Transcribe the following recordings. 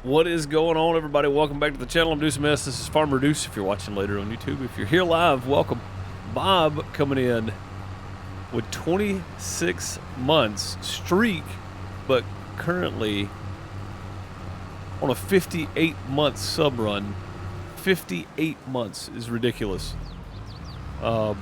What is going on, everybody? Welcome back to the channel. I'm Deuce Mess. This is Farmer Deuce. If you're watching later on YouTube, if you're here live, welcome. Bob coming in with 26 months streak, but currently on a 58-month sub run. 58 months is ridiculous. Can't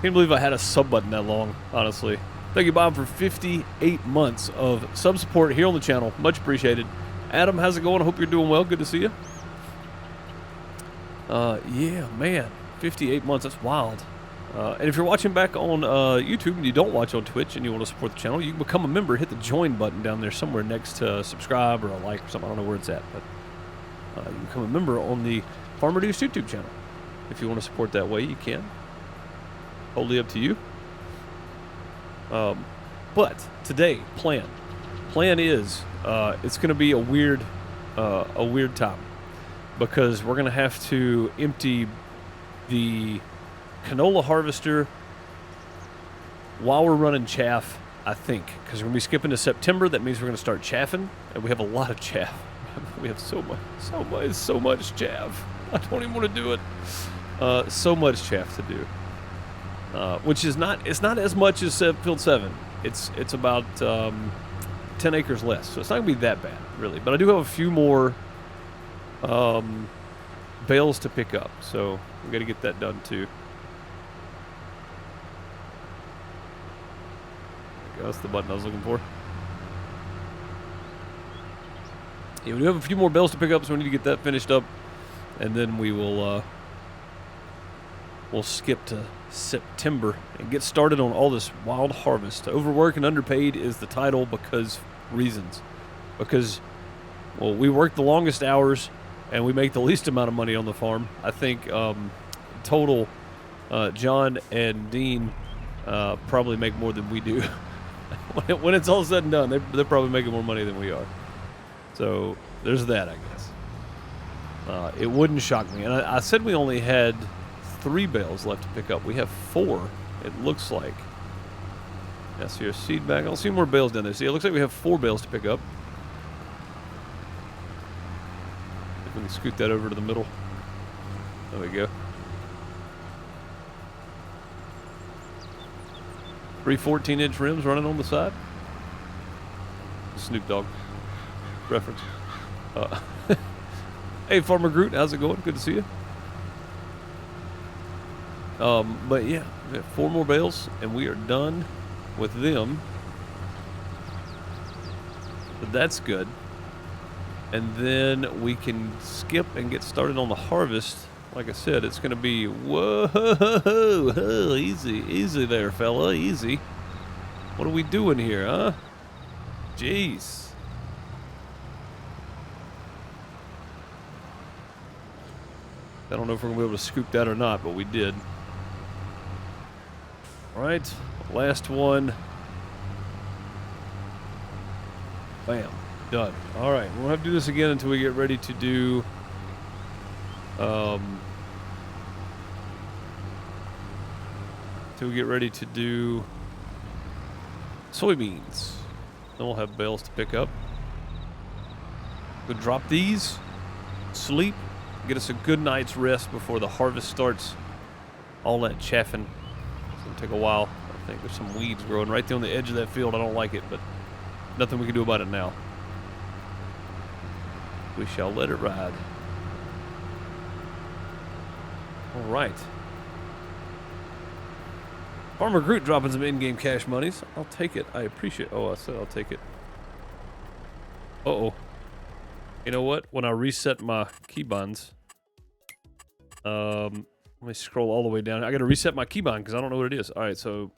believe I had a sub button that long, honestly. Thank you, Bob, for 58 months of sub support here on the channel. Much appreciated. Adam, how's it going? I hope you're doing well. Good to see you. Yeah, man, 58 months. That's wild. And if you're watching back on YouTube and you don't watch on Twitch and you want to support the channel, you can become a member. Hit the join button down there somewhere next to subscribe or a like or something. I don't know where it's at, but you can become a member on the Farmer Deuce YouTube channel. If you want to support that way, you can. Totally up to you. But today, plan is it's going to be a weird time because we're going to have to empty the canola harvester while we're running chaff, I think, because we're going to be skipping to September. That means we're going to start chaffing, and we have a lot of chaff. We have so much chaff. I don't even want to do it. So much chaff to do, which is it's not as much as Field 7. It's about 10 acres less, so it's not gonna be that bad, really. But I do have a few more bales to pick up, so we got to get that done too. There we go. That's the button I was looking for. Yeah, we do have a few more bales to pick up, so we need to get that finished up, and then we will we'll skip to September and get started on all this wild harvest. Overworked and Underpaid is the title because reasons. Because, well, we work the longest hours and we make the least amount of money on the farm. I think total, John and Dean probably make more than we do. When it's all said and done, they're probably making more money than we are. So there's that, I guess. It wouldn't shock me. And I said we only had 3 bales left to pick up. We have 4, it looks like. Yeah, so your seed bag. I don't see more bales down there. See, it looks like we have 4 bales to pick up. If we can scoot that over to the middle. There we go. 3 14-inch rims running on the side. Snoop Dogg reference. Hey, Farmer Groot, how's it going? Good to see you. But yeah, we have 4 more bales, and we are done with them. But that's good. And then we can skip and get started on the harvest. Like I said, it's going to be, whoa, easy there, fella, easy. What are we doing here, huh? Jeez. I don't know if we're going to be able to scoop that or not, but we did. All right, last one. Bam, done. All right, we'll have to do this again until we get ready to do soybeans. Then we'll have bales to pick up. We'll drop these, sleep, get us a good night's rest before the harvest starts. All that chaffing. It's gonna take a while. I think there's some weeds growing right there on the edge of that field. I don't like it, but nothing we can do about it now. We shall let it ride. All right. Farmer Groot dropping some in-game cash monies. I'll take it. I appreciate. Oh, I said I'll take it. Uh-oh. You know what? When I reset my keybinds, let me scroll all the way down. I got to reset my keybind because I don't know what it is. All right, so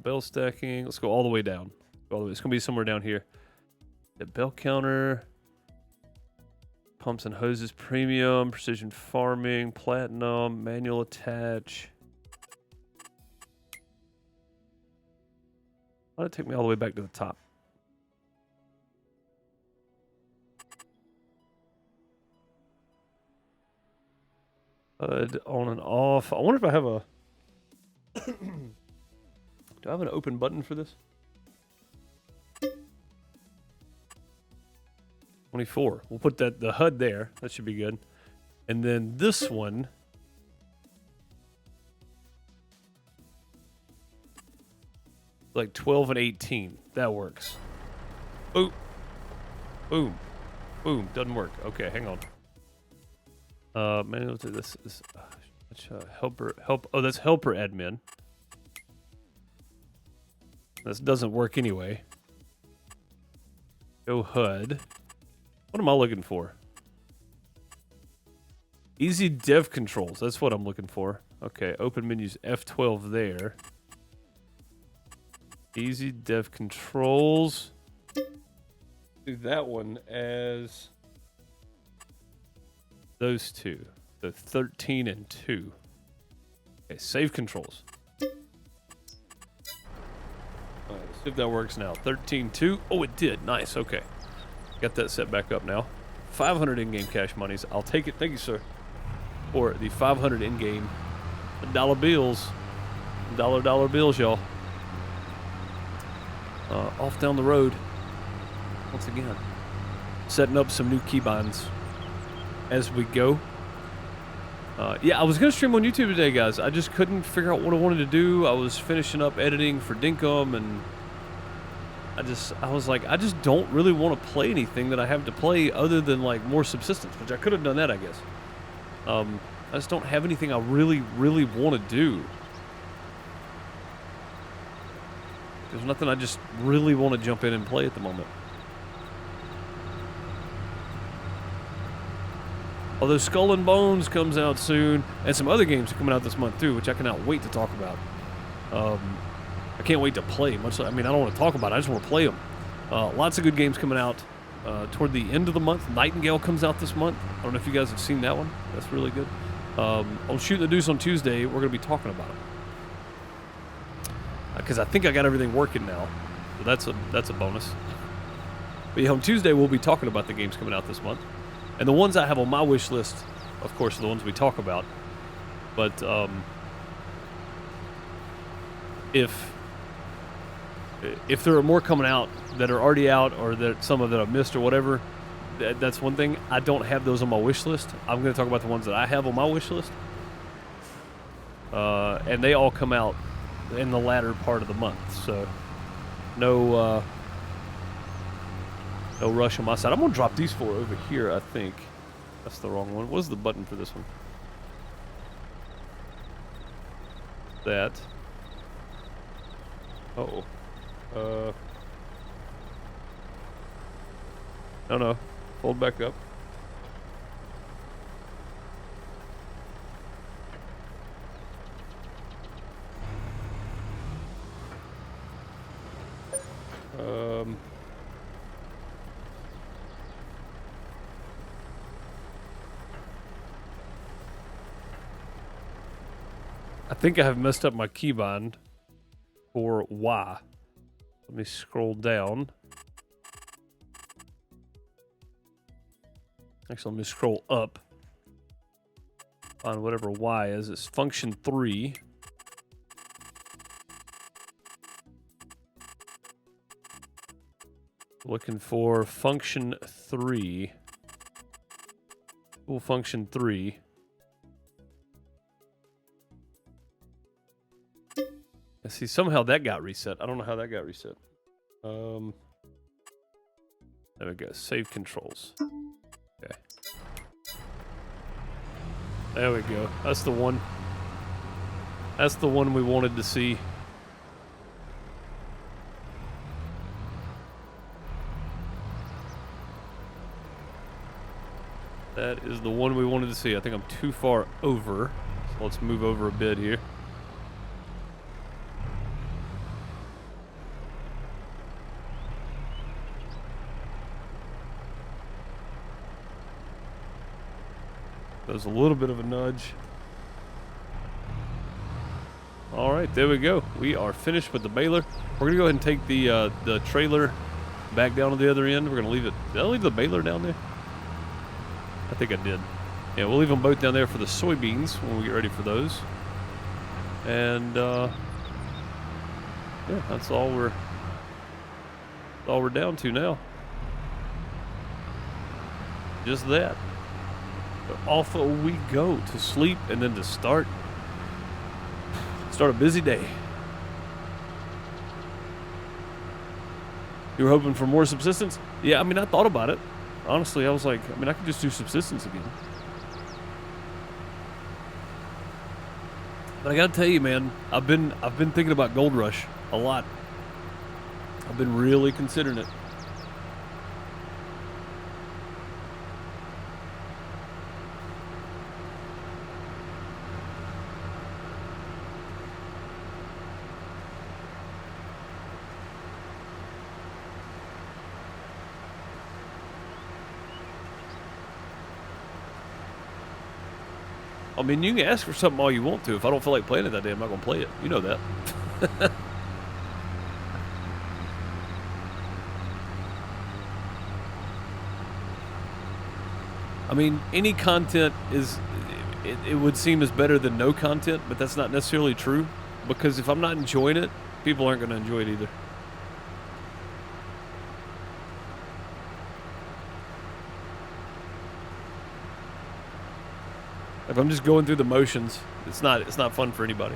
bell stacking. Let's go all the way down. All the way. It's going to be somewhere down here. The bell counter. Pumps and hoses premium. Precision farming. Platinum. Manual attach. Why did it take me all the way back to the top? On and off. I wonder if I have a... Do I have an open button for this? 24. We'll put the HUD there. That should be good. And then this one. Like 12 and 18. That works. Boom. Boom. Boom. Doesn't work. Okay, hang on. Manual to this is helper. Oh, that's helper admin. This doesn't work anyway. Go HUD. What am I looking for? Easy dev controls. That's what I'm looking for. Okay, open menus F12 there. Easy dev controls. Do that one as those two. The 13 and 2. Okay, save controls. All right, let's see if that works now. 13.2. Oh, it did. Nice. Okay. Got that set back up now. 500 in-game cash monies. I'll take it. Thank you, sir. For the 500 in-game dollar bills. Dollar bills, y'all. Off down the road. Once again. Setting up some new keybinds as we go. Yeah, I was going to stream on YouTube today, guys. I just couldn't figure out what I wanted to do. I was finishing up editing for Dinkum, and I was like, I just don't really want to play anything that I have to play other than, like, more subsistence, which I could have done that, I guess. I just don't have anything I really want to do. There's nothing I just really want to jump in and play at the moment. Although Skull and Bones comes out soon, and some other games are coming out this month too, which I cannot wait to talk about. I can't wait to play. I don't want to talk about it. I just want to play them. Lots of good games coming out toward the end of the month. Nightingale comes out this month. I don't know if you guys have seen that one. That's really good. On Shooting the Deuce on Tuesday, we're going to be talking about it. Because I think I got everything working now. So that's a bonus. But yeah, on Tuesday, we'll be talking about the games coming out this month. And the ones I have on my wish list, of course, are the ones we talk about. But if there are more coming out that are already out, or that some of that I've missed or whatever, that's one thing. I don't have those on my wish list. I'm going to talk about the ones that I have on my wish list. And they all come out in the latter part of the month. So no rush on my side. I'm going to drop these 4 over here, I think. That's the wrong one. What is the button for this one? That. Uh-oh. No. Fold back up. I think I have messed up my keybind for Y. Let me scroll down. Actually, let me scroll up. Find whatever Y is. It's function 3. Looking for function 3. Cool, function 3. I see, somehow that got reset. I don't know how that got reset. There we go. Save controls. Okay. There we go. That's the one. That's the one we wanted to see. That is the one we wanted to see. I think I'm too far over. So let's move over a bit here. There's a little bit of a nudge. All right, there we go. We are finished with the baler. We're gonna go ahead and take the trailer back down to the other end. We're gonna leave it. Did I leave the baler down there? I think I did. Yeah, we'll leave them both down there for the soybeans when we get ready for those. And yeah, that's all we're down to now. Just that. But off we go to sleep and then to start a busy day. You were hoping for more subsistence? Yeah, I mean, I thought about it. Honestly, I was like, I mean, I could just do subsistence again. But I gotta tell you, man, I've been thinking about Gold Rush a lot. I've been really considering it. I mean, you can ask for something all you want to. If I don't feel like playing it that day, I'm not going to play it. You know that. I mean, any content is... It would seem is better than no content, but that's not necessarily true. Because if I'm not enjoying it, people aren't going to enjoy it either. If I'm just going through the motions, it's not fun for anybody.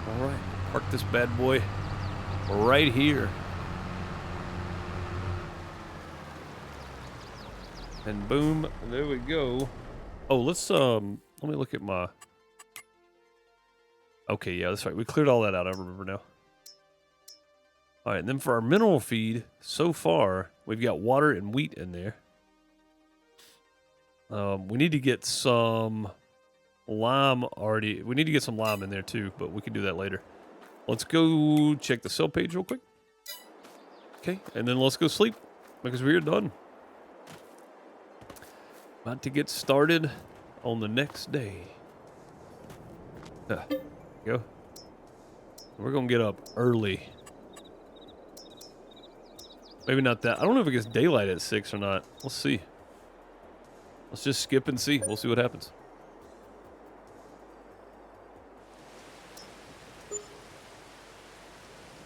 All right, park this bad boy right here. And boom, there we go. Oh, let's let me look at my... Okay, yeah, that's right. We cleared all that out, I remember now. All right, and then for our mineral feed, so far, we've got water and wheat in there. We need to get some lime already. We need to get some lime in there too, but we can do that later. Let's go check the sell page real quick. Okay, and then let's go sleep because we're done. About to get started on the next day. There you go. We're going to get up early. Maybe not that. I don't know if it gets daylight at 6 or not. Let's see. Let's just skip and see. We'll see what happens.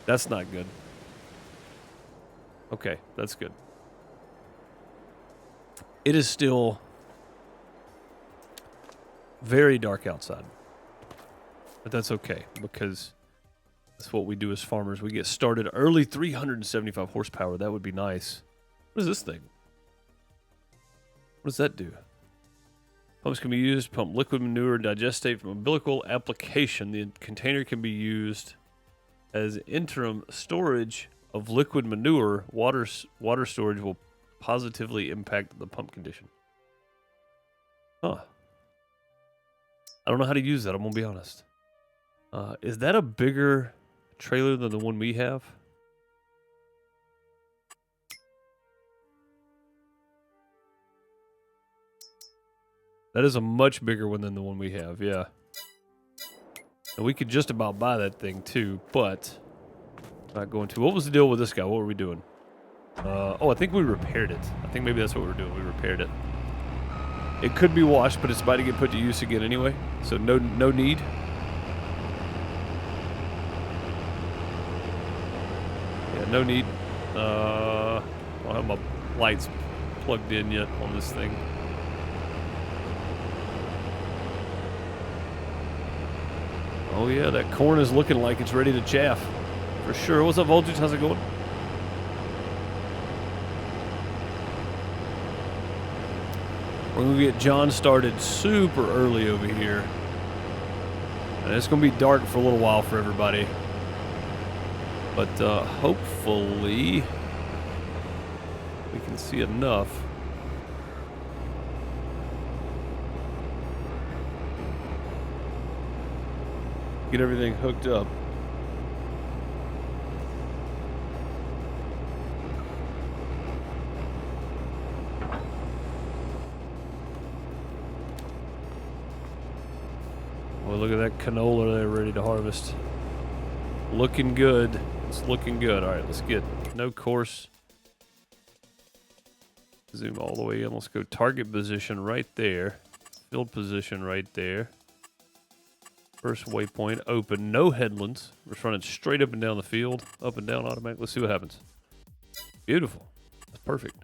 That's not good. Okay, that's good. It is still very dark outside. But that's okay, because that's what we do as farmers. We get started early, 375 horsepower. That would be nice. What is this thing? What does that do? Pumps can be used to pump liquid manure, digestate from umbilical application. The container can be used as interim storage of liquid manure. Water storage will positively impact the pump condition. Huh. I don't know how to use that, I'm going to be honest. Is that a bigger trailer than the one we have? That is a much bigger one than the one we have, yeah. And we could just about buy that thing too, but not going to. What was the deal with this guy? What were we doing? Oh, I think we repaired it. I think maybe that's what we were doing. We repaired it. It could be washed, but it's about to get put to use again anyway, so no need. Yeah, no need. I don't have my lights plugged in yet on this thing. Oh yeah, that corn is looking like it's ready to chaff. For sure. What's up, Voltage? How's it going? We're going to get John started super early over here. And it's going to be dark for a little while for everybody. But hopefully we can see enough. Get everything hooked up. Well, look at that canola there ready to harvest. Looking good. It's looking good. All right, let's get no course. Zoom all the way in. Let's go target position right there. Field position right there. First waypoint open. No headlands. We're just running straight up and down the field. Up and down automatic. Let's see what happens. Beautiful. That's perfect.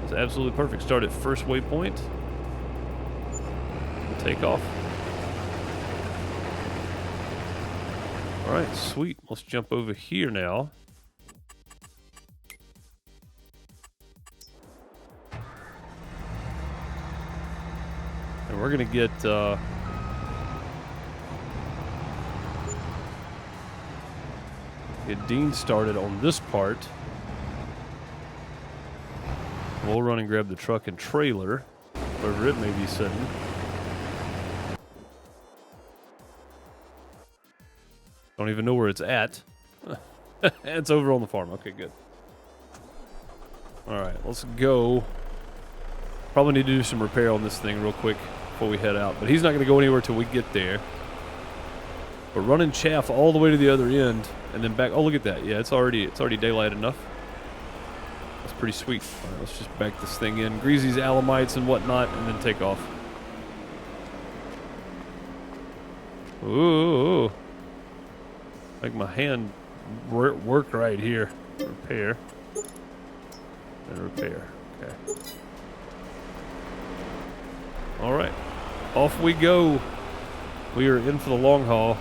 That's absolutely perfect. Start at first waypoint. We'll take off. All right, sweet. Let's jump over here now. And we're going to get Dean started on this part. We'll run and grab the truck and trailer, wherever it may be sitting. Don't even know where it's at. It's over on the farm. Okay, good. All right, let's go. Probably need to do some repair on this thing real quick before we head out. But he's not going to go anywhere till we get there. But running chaff all the way to the other end and then back. Oh, look at that. Yeah, it's already daylight enough. That's pretty sweet. All right, let's just back this thing in. Grease these alamites and whatnot and then take off. Ooh. Make my hand work right here. Repair. And repair. Okay. All right. Off we go. We are in for the long haul.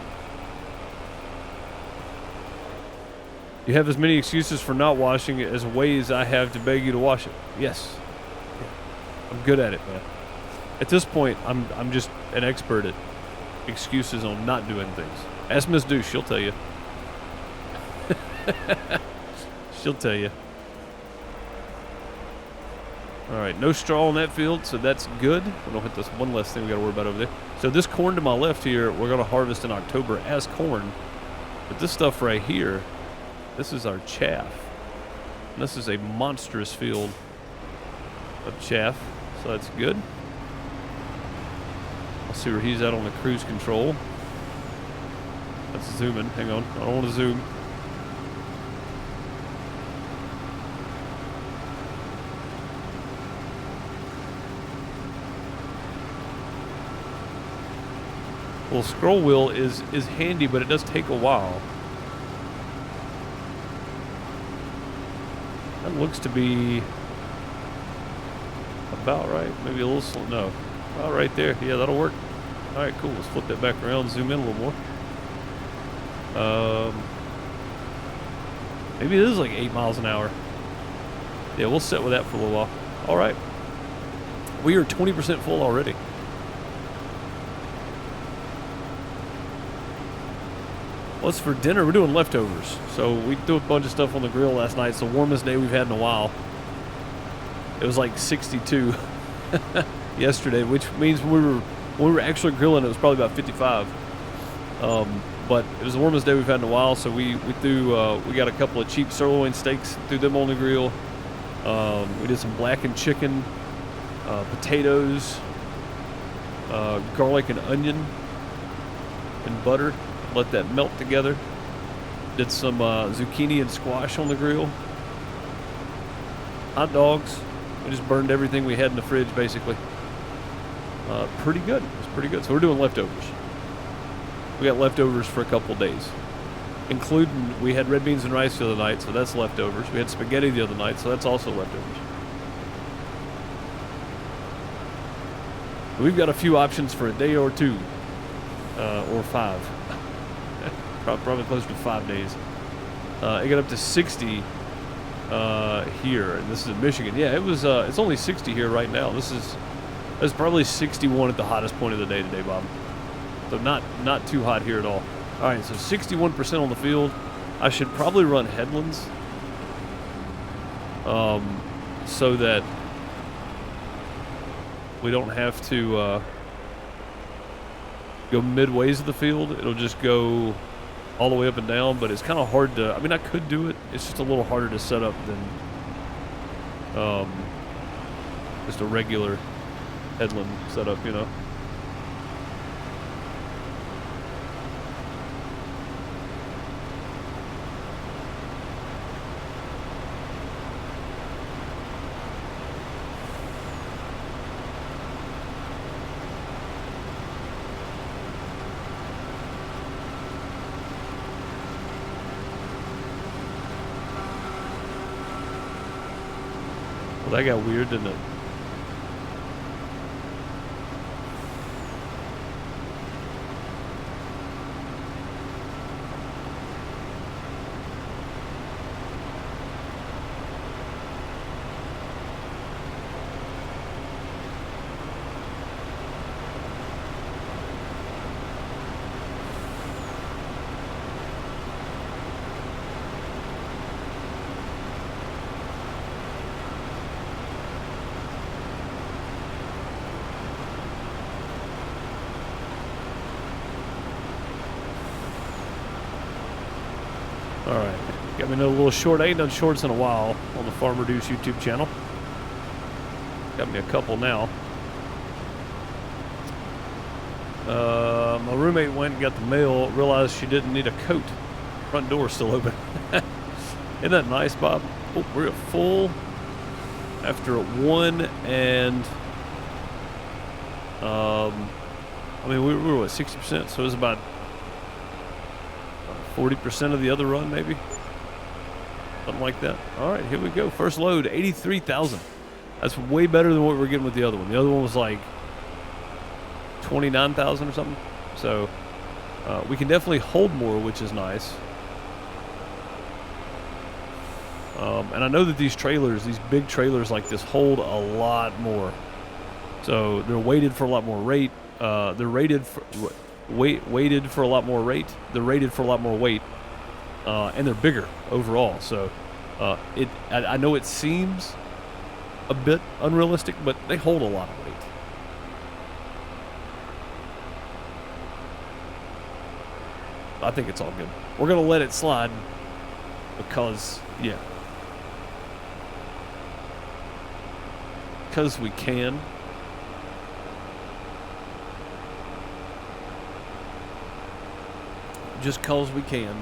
You have as many excuses for not washing it as ways I have to beg you to wash it. Yes. I'm good at it, man. At this point, I'm just an expert at excuses on not doing things. Ask Miss Deuce, she'll tell you. She'll tell you. All right, no straw on that field, so that's good. We don't hit this one less thing we got to worry about over there. So this corn to my left here, we're going to harvest in October as corn. But this stuff right here, this is our chaff. And this is a monstrous field of chaff, so that's good. I'll see where he's at on the cruise control. Let's zoom in. Hang on. I don't want to zoom. Well, scroll wheel is handy, but it does take a while. That looks to be about right. Maybe a little slow. No. About right there. Yeah, that'll work. All right, cool. Let's flip that back around, zoom in a little more. Maybe it is like 8 miles an hour. Yeah, we'll sit with that for a little while. All right. We are 20% full already. What's for dinner? We're doing leftovers. So we threw a bunch of stuff on the grill last night. It's the warmest day we've had in a while. It was like 62 yesterday, which means when we were actually grilling, it was probably about 55. But it was the warmest day we've had in a while, so we got a couple of cheap sirloin steaks, threw them on the grill. We did some blackened chicken, potatoes, garlic and onion, and butter. Let that melt together. Did some zucchini and squash on the grill. Hot dogs. We just burned everything we had in the fridge, basically. Pretty good. It was pretty good. So we're doing leftovers. We got leftovers for a couple days. Including, we had red beans and rice the other night, so that's leftovers. We had spaghetti the other night, so that's also leftovers. We've got a few options for a day or two. Or 5. Probably close to 5 days. It got up to 60 here, and this is in Michigan. Yeah, it was. It's only 60 here right now. It's probably 61 at the hottest point of the day today, Bob. So not too hot here at all. All right, so 61% on the field. I should probably run headlands, so that we don't have to go midways of the field. It'll just go all the way up and down, but it's kind of hard to, I mean, I could do it. It's just a little harder to set up than just a regular headland setup, you know. Well, that got weird, didn't it? All right, got me another little short. I ain't done shorts in a while on the Farmer Deuce YouTube channel. Got me a couple now. My roommate went and got the mail, realized she didn't need a coat. Front door's still open. Isn't that nice, Bob? Oh, we're at full after 1 and I mean we were what, 60%, so it was about 40% of the other run, maybe something like that. All right, here we go. First load, 83,000. That's way better than what we were getting with the other one. The other one was like 29,000 or something. So we can definitely hold more, which is nice. And I know that these trailers, these big trailers like this, hold a lot more. So they're weighted for a lot more rate. They're rated for weighted for a lot more rate. They're rated for a lot more weight, and they're bigger overall. So I know it seems a bit unrealistic, but they hold a lot of weight. I think it's all good. We're gonna let it slide because, yeah, because we can. Just cause we can.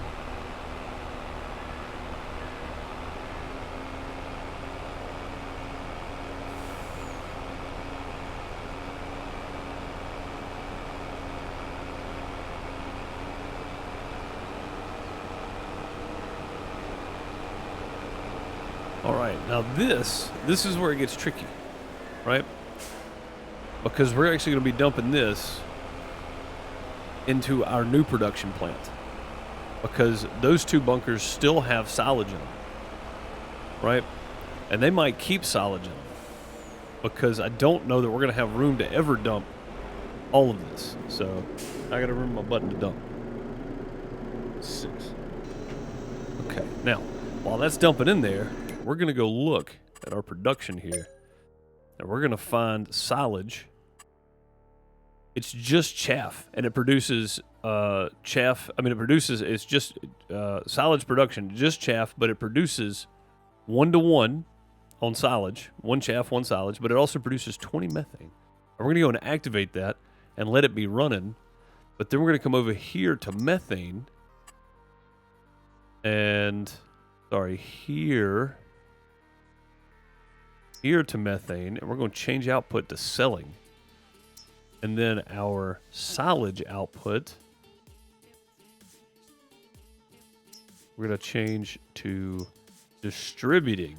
All right, now this is where it gets tricky, right? Because we're actually going to be dumping this into our new production plant, because those two bunkers still have silage in them, right? And they might keep silage in them, because I don't know that we're going to have room to ever dump all of this. So I got to remember my button to dump. 6. Okay, now while that's dumping in there, we're going to go look at our production here, and we're going to find silage. It's just chaff, and it produces chaff. I mean, it produces, it's just silage production, just chaff, but it produces 1-to-1 on silage, 1 chaff, 1 silage, but it also produces 20 methane. And we're going to go and activate that and let it be running, but then we're going to come over here to methane, and, sorry, here to methane, and we're going to change output to selling. And then our silage output, we're going to change to distributing.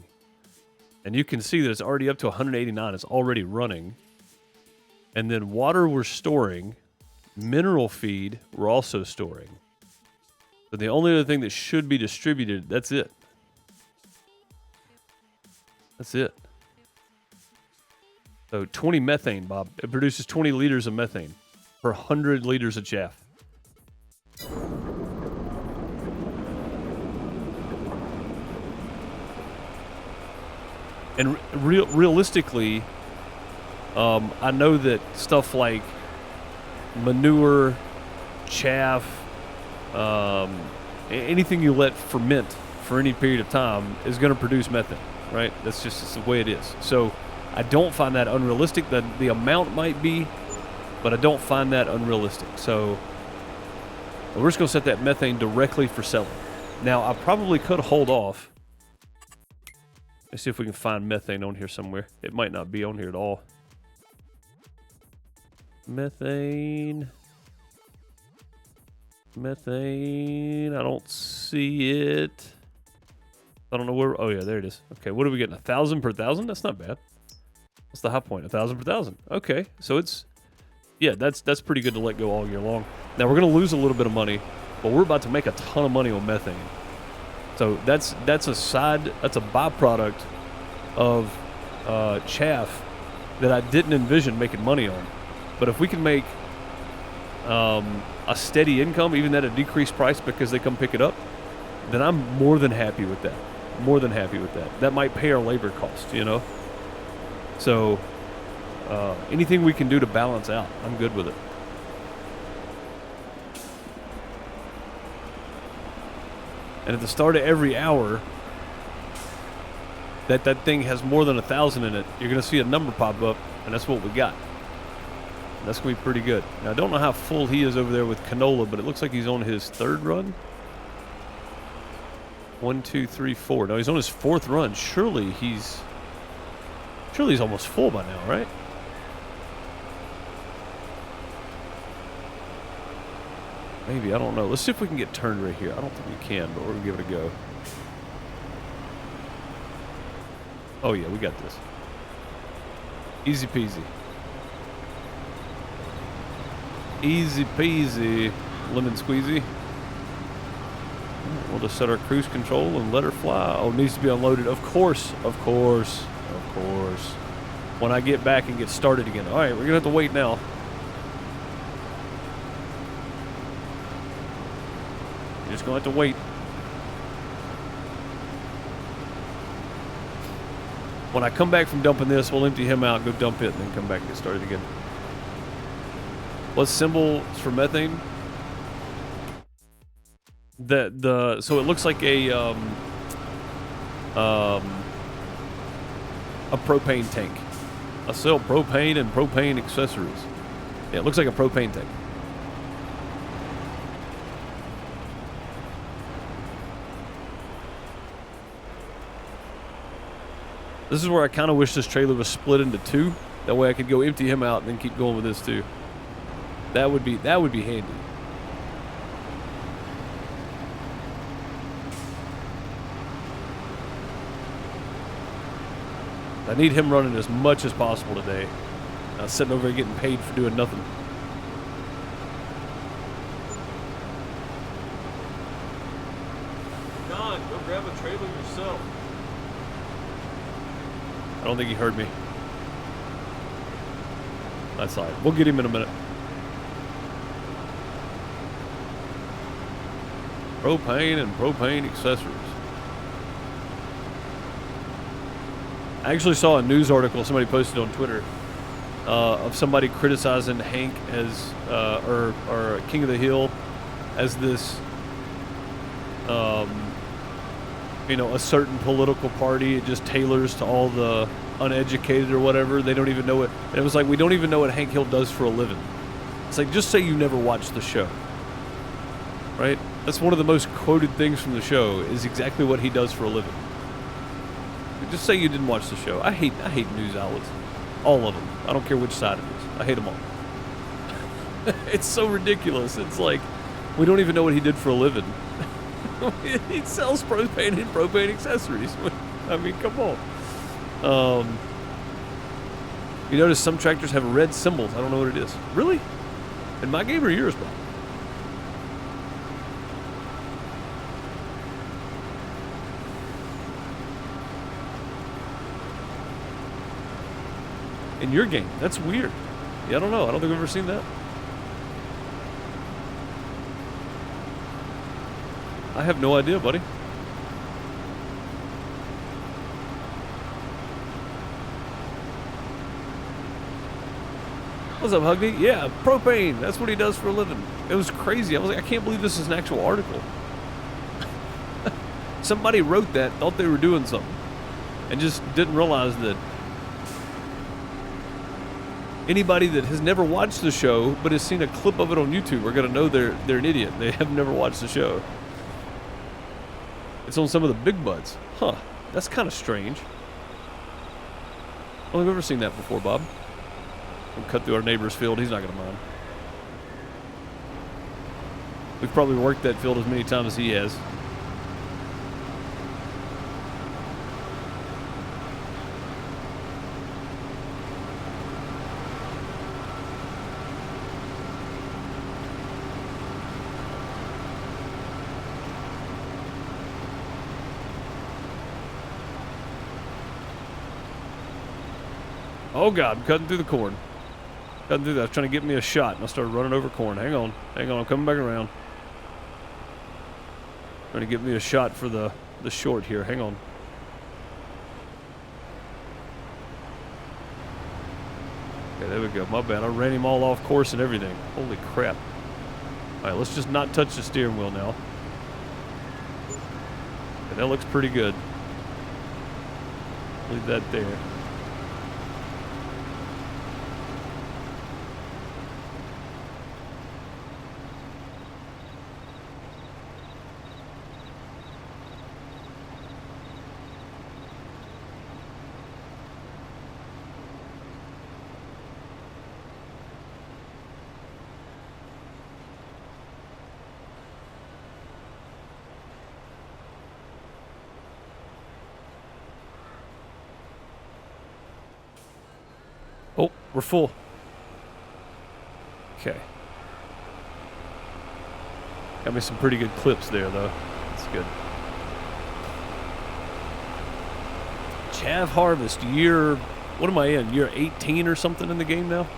And you can see that it's already up to 189. It's already running. And then water we're storing. Mineral feed we're also storing. But the only other thing that should be distributed, that's it. That's it. So 20 methane, Bob. It produces 20 liters of methane per 100 liters of chaff. And realistically, I know that stuff like manure, chaff, anything you let ferment for any period of time is going to produce methane, right? That's just the way it is. So I don't find that unrealistic. The amount might be, but I don't find that unrealistic. So we're just going to set that methane directly for selling. Now, I probably could hold off. Let's see if we can find methane on here somewhere. It might not be on here at all. Methane. Methane. I don't see it. I don't know where. Oh yeah, there it is. Okay, what are we getting? 1,000 per 1,000? That's not bad. What's the high point? 1,000 per 1,000. Okay, so it's, yeah, that's pretty good to let go all year long. Now we're gonna lose a little bit of money, but we're about to make a ton of money on methane. So that's a byproduct of chaff that I didn't envision making money on. But if we can make a steady income, even at a decreased price because they come pick it up, then I'm more than happy with that. More than happy with that. That might pay our labor cost, you know? So anything we can do to balance out, I'm good with it. And at the start of every hour that thing has more than 1,000 in it, you're going to see a number pop up, and that's what we got. That's going to be pretty good. Now, I don't know how full he is over there with canola, but it looks like he's on his 3rd run. 1, 2, 3, 4. No, he's on his 4th run. Surely he's almost full by now, right? Maybe, I don't know. Let's see if we can get turned right here. I don't think we can, but we're going to give it a go. Oh, yeah, we got this. Easy peasy. Easy peasy. Lemon squeezy. We'll just set our cruise control and let her fly. Oh, it needs to be unloaded. Of course, of course, of course. When I get back and get started again. All right, we're going to have to wait now. You're just going to have to wait. When I come back from dumping this, we'll empty him out, go dump it, and then come back and get started again. What's symbols for methane? So it looks like a propane tank. I sell propane and propane accessories. Yeah, it looks like a propane tank. This is where I kind of wish this trailer was split into 2. That way I could go empty him out and then keep going with this too. That would be handy. I need him running as much as possible today. Not sitting over here getting paid for doing nothing. John, go grab a trailer yourself. I don't think he heard me. That's all right. We'll get him in a minute. Propane and propane accessories. I actually saw a news article somebody posted on Twitter of somebody criticizing Hank as or King of the Hill as this a certain political party. It just tailors to all the uneducated or whatever. They don't even know it. And it was like, we don't even know what Hank Hill does for a living. It's like, just say you never watched the show, right? That's one of the most quoted things from the show is exactly what he does for a living. Just say you didn't watch the show. I hate news outlets. All of them. I don't care which side it is. I hate them all. It's so ridiculous. It's like, we don't even know what he did for a living. He sells propane and propane accessories. I mean, come on. You notice some tractors have red symbols. I don't know what it is. Really? In my game or yours, Bob? In your game? That's weird. Yeah, I don't know. I don't think I've ever seen that. I have no idea, buddy. What's up, Huggy? Yeah, propane. That's what he does for a living. It was crazy. I was like, I can't believe this is an actual article. Somebody wrote that, thought they were doing something, and just didn't realize that anybody that has never watched the show but has seen a clip of it on YouTube are going to know they're an idiot. They have never watched the show. It's on some of the big buds. Huh. That's kind of strange. I don't think I've ever seen that before, Bob. We'll cut through our neighbor's field. He's not going to mind. We've probably worked that field as many times as he has. Oh, God, I'm cutting through the corn. Cutting through that. I was trying to get me a shot, and I started running over corn. Hang on. Hang on. I'm coming back around. Trying to get me a shot for the short here. Hang on. Okay, there we go. My bad. I ran him all off course and everything. Holy crap. All right, let's just not touch the steering wheel now. Okay, that looks pretty good. Leave that there. Oh, we're full. Okay. Got me some pretty good clips there, though. That's good. Chav Harvest, year... What am I in? Year 18 or something in the game now?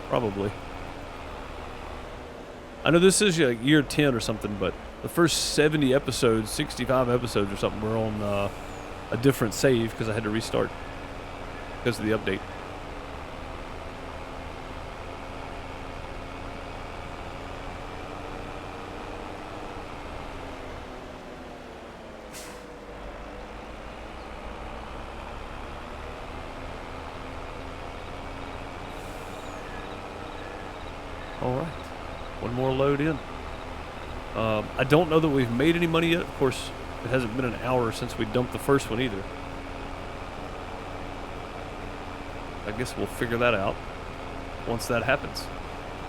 Probably. I know this is like year 10 or something, but the first 70 episodes, 65 episodes or something, were on a different save because I had to restart because of the update. All right, one more load in. I don't know that we've made any money yet. Of course, it hasn't been an hour since we dumped the first one either. I guess we'll figure that out once that happens.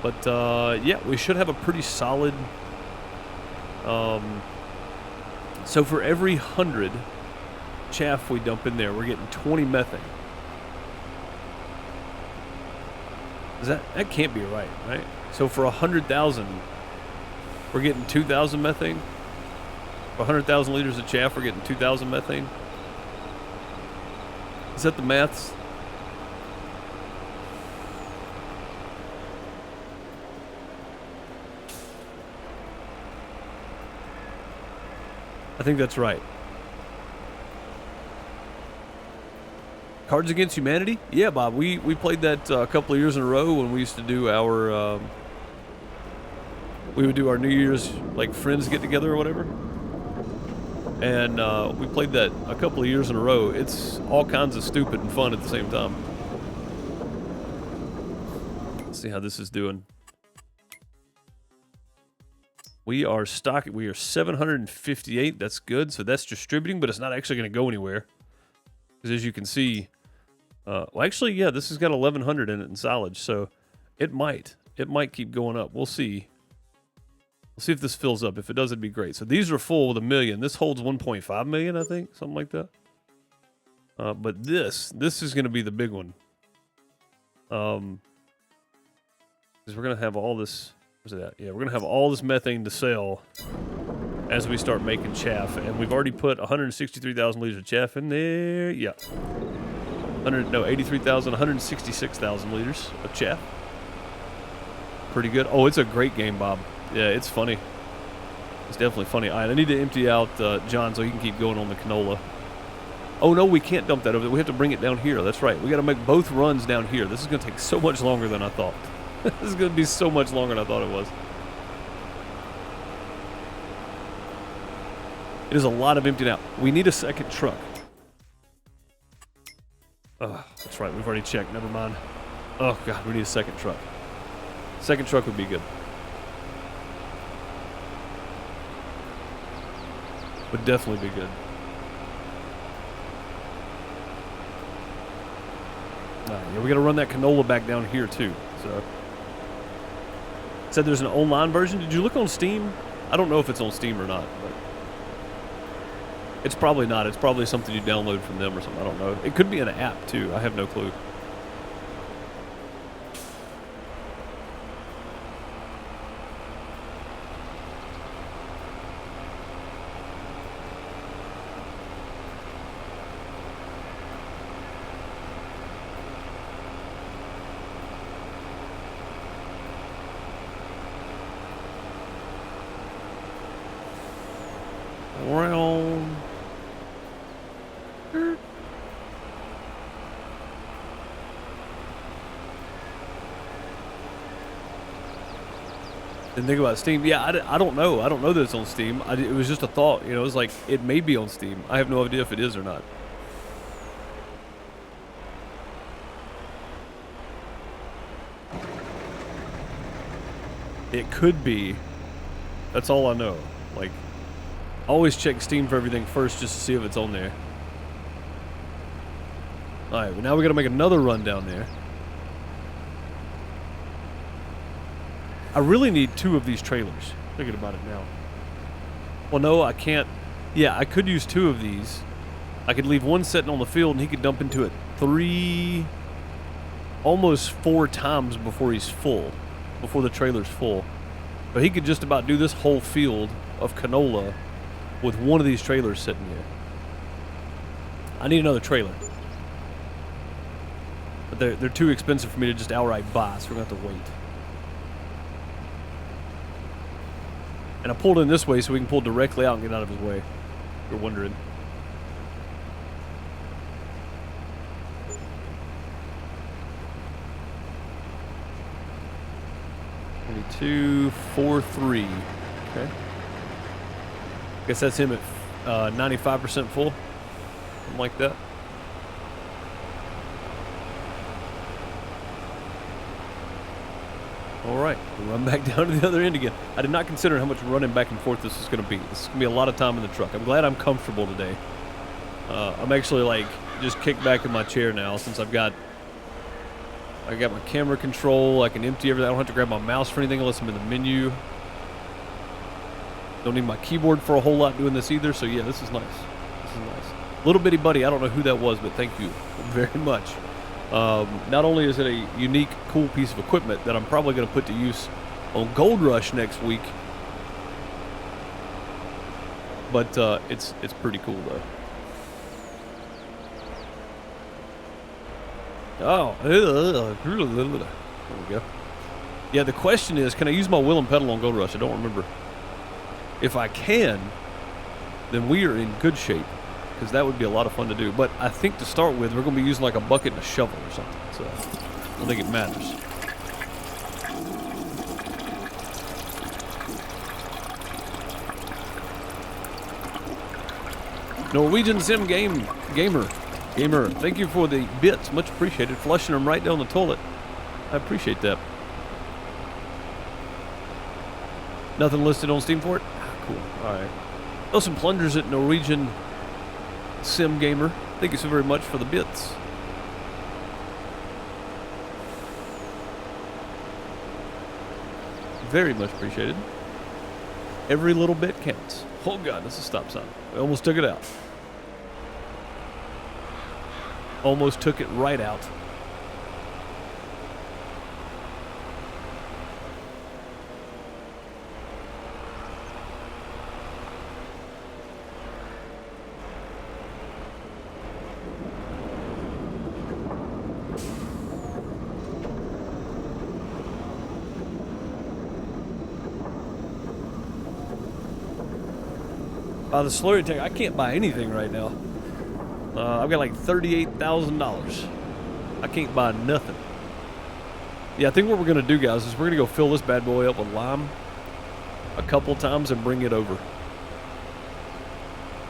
But yeah, we should have a pretty solid... so for every 100 chaff we dump in there, we're getting 20 methane. That can't be right? So for 100,000, we're getting 2,000 methane. For 100,000 liters of chaff, we're getting 2,000 methane. Is that the maths? I think that's right. Cards Against Humanity? Yeah, Bob. We played that a couple of years in a row when we used to do our... we would do our New Year's, like, friends get-together or whatever. And we played that a couple of years in a row. It's all kinds of stupid and fun at the same time. Let's see how this is doing. We are 758. That's good. So that's distributing, but it's not actually going to go anywhere. Because as you can see... well, actually, yeah, this has got 1,100 in it in silage, so it might keep going up. We'll see. We'll see if this fills up. If it does, it'd be great. So these are full with 1 million. This holds 1.5 million, I think, something like that. But this is going to be the big one. Because we're going to have all this. Where's it at? Yeah, we're going to have all this methane to sell as we start making chaff, and we've already put 163,000 liters of chaff in there. Yeah. 83,000, 166,000 liters of chaff. Pretty good. Oh, it's a great game, Bob. Yeah, it's funny. It's definitely funny. All right, I need to empty out John so he can keep going on the canola. Oh, no, we can't dump that over there. We have to bring it down here. That's right. We got to make both runs down here. This is going to take so much longer than I thought. This is going to be so much longer than I thought it was. It is a lot of emptying out. We need a second truck. Oh, that's right. We've already checked. Never mind. Oh, God. We need a second truck. Second truck would be good. Would definitely be good. Yeah, we got to run that canola back down here, too. So, said there's an online version. Did you look on Steam? I don't know if it's on Steam or not, but it's probably not. It's probably something you download from them or something. I don't know. It could be an app, too. I have no clue. Didn't think about Steam. Yeah, I don't know. I don't know that it's on Steam. It was just a thought. You know, it was like, it may be on Steam. I have no idea if it is or not. It could be. That's all I know. Like, I always check Steam for everything first just to see if it's on there. Alright, well now we gotta make another run down there. I really need 2 of these trailers. Thinking about it now. Well, no, I can't. Yeah, I could use 2 of these. I could leave one sitting on the field and he could dump into it 3, almost 4 times before he's full. Before the trailer's full. But he could just about do this whole field of canola with one of these trailers sitting here. I need another trailer. But they're too expensive for me to just outright buy, so we're going to have to wait. And I pulled in this way so we can pull directly out and get out of his way. If you're wondering. $22, $4.3. Okay. Guess that's him at 95% full. Something like that. Alright, we'll run back down to the other end again. I did not consider how much running back and forth this is going to be. This is going to be a lot of time in the truck. I'm glad I'm comfortable today. I'm actually like just kicked back in my chair now since I got my camera control. I can empty everything. I don't have to grab my mouse for anything unless I'm in the menu. Don't need my keyboard for a whole lot doing this either. So yeah, this is nice. This is nice. Little bitty buddy, I don't know who that was, but thank you very much. Not only is it a unique, cool piece of equipment that I'm probably going to put to use on Gold Rush next week, but it's pretty cool though. Oh, there we go. Yeah, the question is, can I use my wheel and pedal on Gold Rush? I don't remember. If I can, then we are in good shape, because that would be a lot of fun to do. But I think to start with, we're going to be using like a bucket and a shovel or something. So I don't think it matters. Norwegian Sim Gamer, thank you for the bits. Much appreciated. Flushing them right down the toilet. I appreciate that. Nothing listed on Steam for it? Ah, cool. Alright. Oh, some plungers at Norwegian Sim Gamer. Thank you so very much for the bits. Very much appreciated. Every little bit counts. Oh god, that's a stop sign. We almost took it out. Almost took it right out. The slurry tank, I can't buy anything right now. I've got like $38,000. I can't buy nothing. Yeah, I think what we're going to do, guys, is we're going to go fill this bad boy up with lime a couple times and bring it over.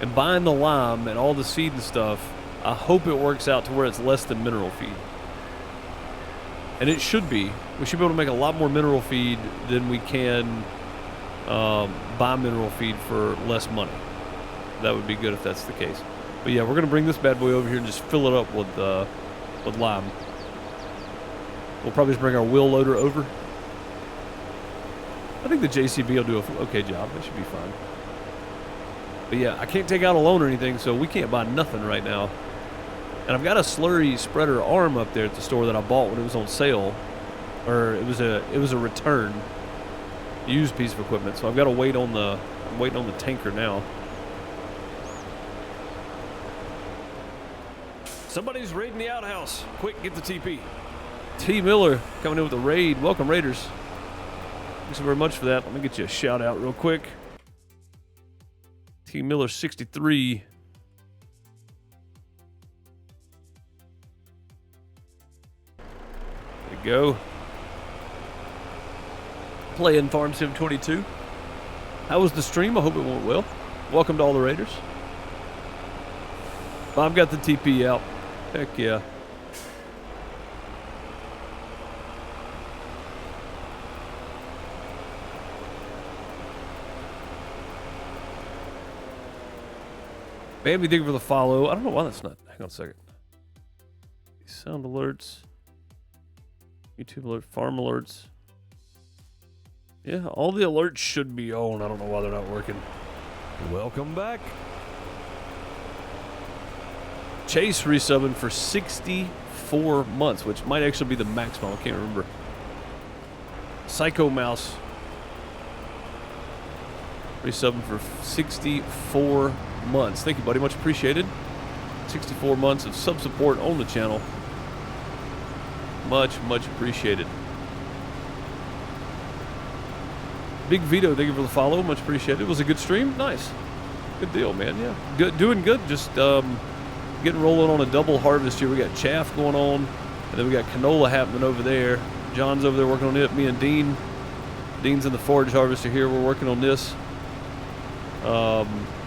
And buying the lime and all the seed and stuff, I hope it works out to where it's less than mineral feed. And it should be. We should be able to make a lot more mineral feed than we can buy mineral feed for less money. That would be good if that's the case. But yeah, we're going to bring this bad boy over here and just fill it up with lime. We'll probably just bring our wheel loader over. I think the JCB will do an okay job. That should be fine. But yeah, I can't take out a loan or anything, so we can't buy nothing right now. And I've got a slurry spreader arm up there at the store that I bought when it was on sale. Or it was a return. Used piece of equipment. So I've got to wait on the... I'm waiting on the tanker now. Somebody's raiding the outhouse. Quick, get the TP. T. Miller coming in with a raid. Welcome, Raiders. Thanks so very much for that. Let me get you a shout out real quick. T. Miller 63. There you go. playing Farm Sim 22. How was the stream? I hope it went well. Welcome to all the Raiders. Bob got the TP out. Heck yeah. Bambi, thank you for the follow. I don't know why that's not. Hang on a second. Sound alerts. YouTube alert. Farm alerts. Yeah, all the alerts should be on. I don't know why they're not working. Welcome back. Chase resubbing for 64 months, which might actually be the maximum. I can't remember. Psycho Mouse resubbing for 64 months. Thank you, buddy. Much appreciated. 64 months of sub support on the channel. Much, much appreciated. Big Vito, thank you for the follow. Much appreciated. It was a good stream. Nice. Good deal, man. Yeah. Good, doing good. Just getting rolling on a double harvest here. We got chaff going on, and then we got canola happening over there. John's over there working on it. Me and Dean. Dean's in the forage harvester here. We're working on this.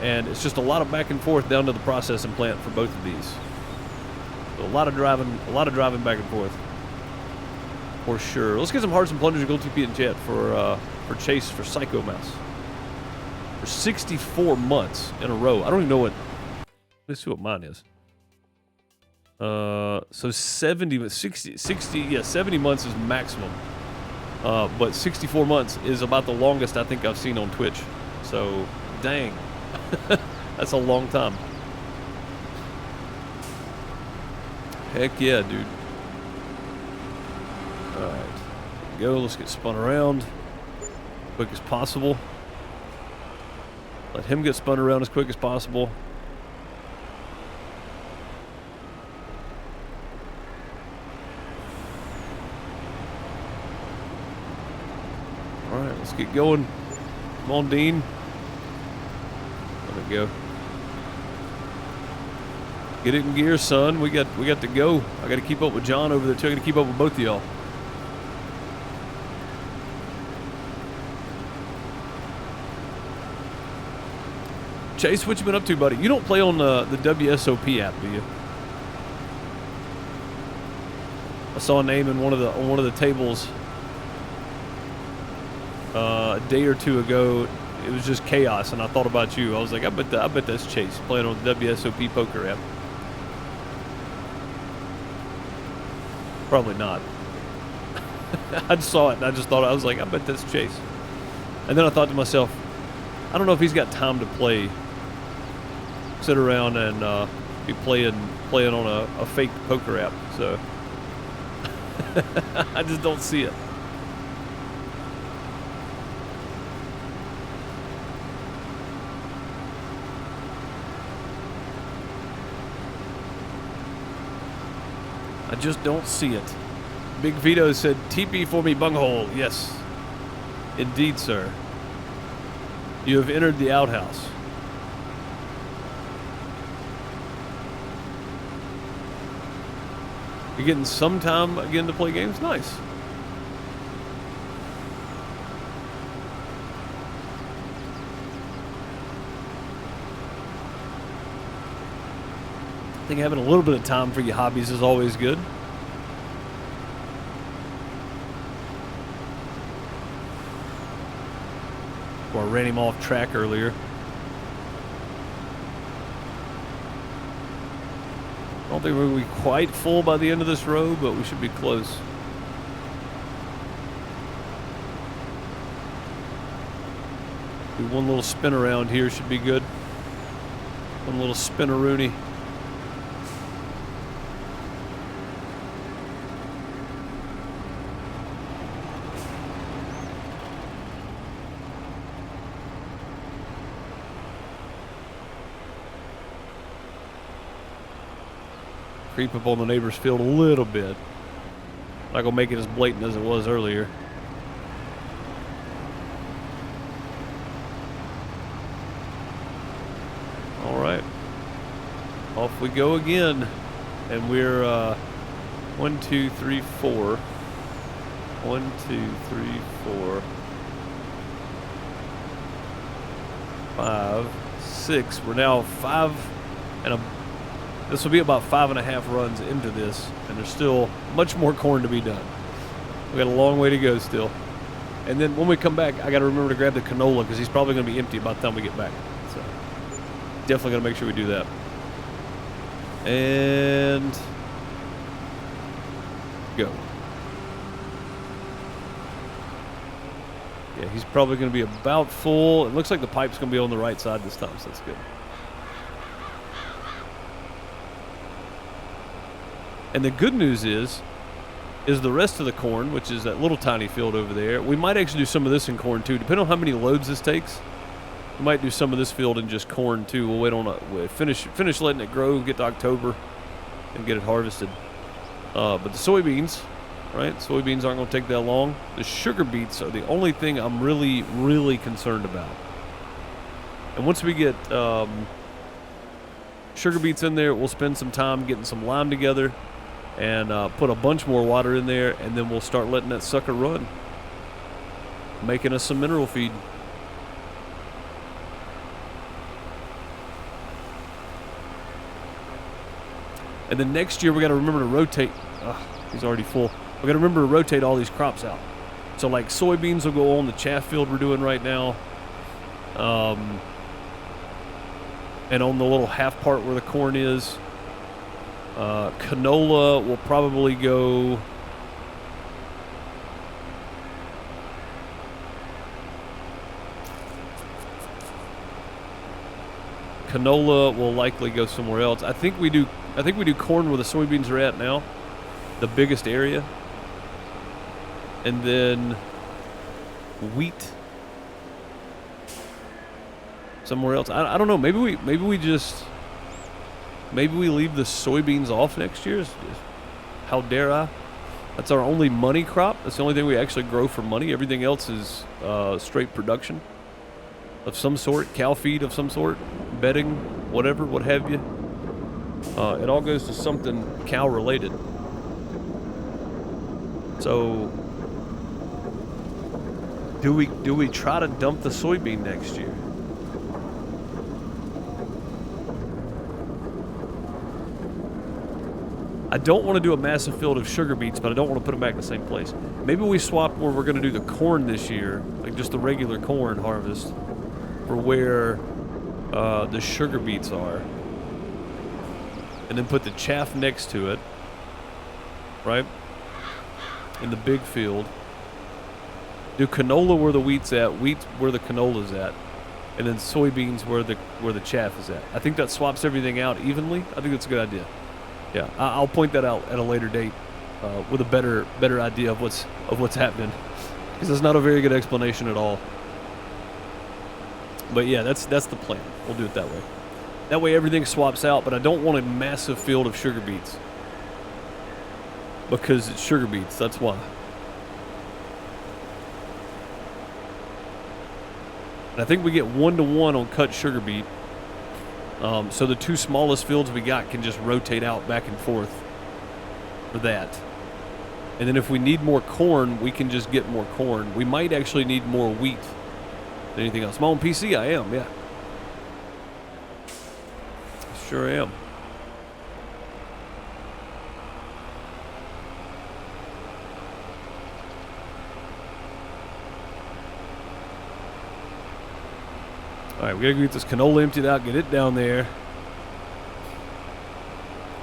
And it's just a lot of back and forth down to the processing plant for both of these. So a lot of driving back and forth. For sure. Let's get some hearts and plungers and gold TP in chat for Chase for Psycho Mouse. For 64 months in a row. I don't even know what. Let's see what mine is. So 70 months is maximum. But 64 months is about the longest I think I've seen on Twitch. So, dang. That's a long time. Heck yeah, dude. Alright. Go, let's get spun around. Quick as possible. Let him get spun around as quick as possible. Alright, let's get going. Come on, Dean. Let it go. Get it in gear, son. We got to go. I got to keep up with John over there too. I got to keep up with both of y'all. Chase, what you been up to, buddy? You don't play on the WSOP app, do you? I saw a name in one of the tables a day or two ago. It was just chaos, and I thought about you. I was like, I bet that's Chase playing on the WSOP poker app. Probably not. I just saw it, and I just thought, I was like, I bet that's Chase. And then I thought to myself, I don't know if he's got time to play, sit around and be playing on a fake poker app. So I just don't see it. I just don't see it. Big Vito said, TP for me, bunghole. Yes. Indeed, sir. You have entered the outhouse. You're getting some time again to play games? Nice. I think having a little bit of time for your hobbies is always good. Or I ran him off track earlier. I don't think we're going to be quite full by the end of this row, but we should be close. Do one little spin around here should be good. One little spin-a-rooney. Creep up on the neighbor's field a little bit. Not gonna make it as blatant as it was earlier. All right, off we go again, and we're 1, 2, 3, 4. 1, 2, 3, 4. 5, 6. We're now 5 and this will be about 5.5 runs into this, and there's still much more corn to be done. We got a long way to go still. And then when we come back, I got to remember to grab the canola because he's probably going to be empty by the time we get back. So definitely going to make sure we do that. And go. Yeah, he's probably going to be about full. It looks like the pipe's going to be on the right side this time, so that's good. And the good news is the rest of the corn, which is that little tiny field over there. We might actually do some of this in corn too, depending on how many loads this takes. We might do some of this field in just corn too. We'll wait on we'll finish letting it grow, get to October, and get it harvested. But the soybeans, right? Soybeans aren't going to take that long. The sugar beets are the only thing I'm really, really concerned about. And once we get sugar beets in there, we'll spend some time getting some lime together and put a bunch more water in there, and then we'll start letting that sucker run, making us some mineral feed. And then next year we got to remember to rotate. He's already full. We got to remember to rotate all these crops out. So like soybeans will go on the chaff field we're doing right now, and on the little half part where the corn is. Canola will probably go. Canola will likely go somewhere else. I think we do corn where the soybeans are at now, the biggest area, and then wheat somewhere else. I don't know. Maybe we leave the soybeans off next year. How dare I? That's our only money crop. That's the only thing we actually grow for money. Everything else is straight production of some sort, cow feed of some sort, bedding, whatever, what have you. It all goes to something cow related. So do we try to dump the soybean next year? I don't want to do a massive field of sugar beets, but I don't want to put them back in the same place. Maybe we swap where we're going to do the corn this year, like just the regular corn harvest, for where the sugar beets are. And then put the chaff next to it, right? In the big field. Do canola where the wheat's at, wheat where the canola's at, and then soybeans where the chaff is at. I think that swaps everything out evenly. I think that's a good idea. Yeah, I'll point that out at a later date with a better idea of what's happening, because it's not a very good explanation at all. But yeah, that's the plan. We'll do it that way. That way everything swaps out, but I don't want a massive field of sugar beets because it's sugar beets. That's why. And I think we get 1-to-1 on cut sugar beet. So the two smallest fields we got can just rotate out back and forth for that. And then if we need more corn, we can just get more corn. We might actually need more wheat than anything else. My own PC, I am, yeah. Sure am. All right, we gotta get this canola emptied out, get it down there.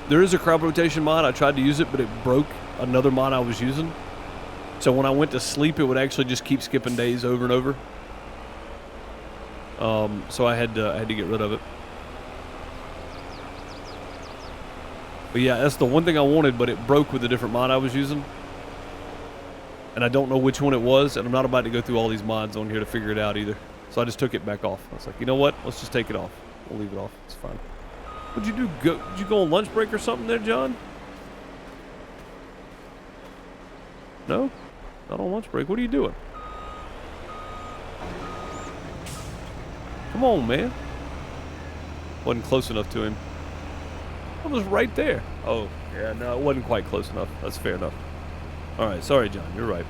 There is a crop rotation mod. I tried to use it, but it broke another mod I was using. So when I went to sleep, it would actually just keep skipping days over and over. So I had to get rid of it. But yeah, that's the one thing I wanted, but it broke with a different mod I was using. And I don't know which one it was, and I'm not about to go through all these mods on here to figure it out either. So I just took it back off. I was like, you know what? Let's just take it off. We'll leave it off. It's fine. What'd you do? Did you go on lunch break or something there, John? No? Not on lunch break. What are you doing? Come on, man. Wasn't close enough to him. I was right there. Oh, yeah, no, it wasn't quite close enough. That's fair enough. All right, sorry, John. You're right.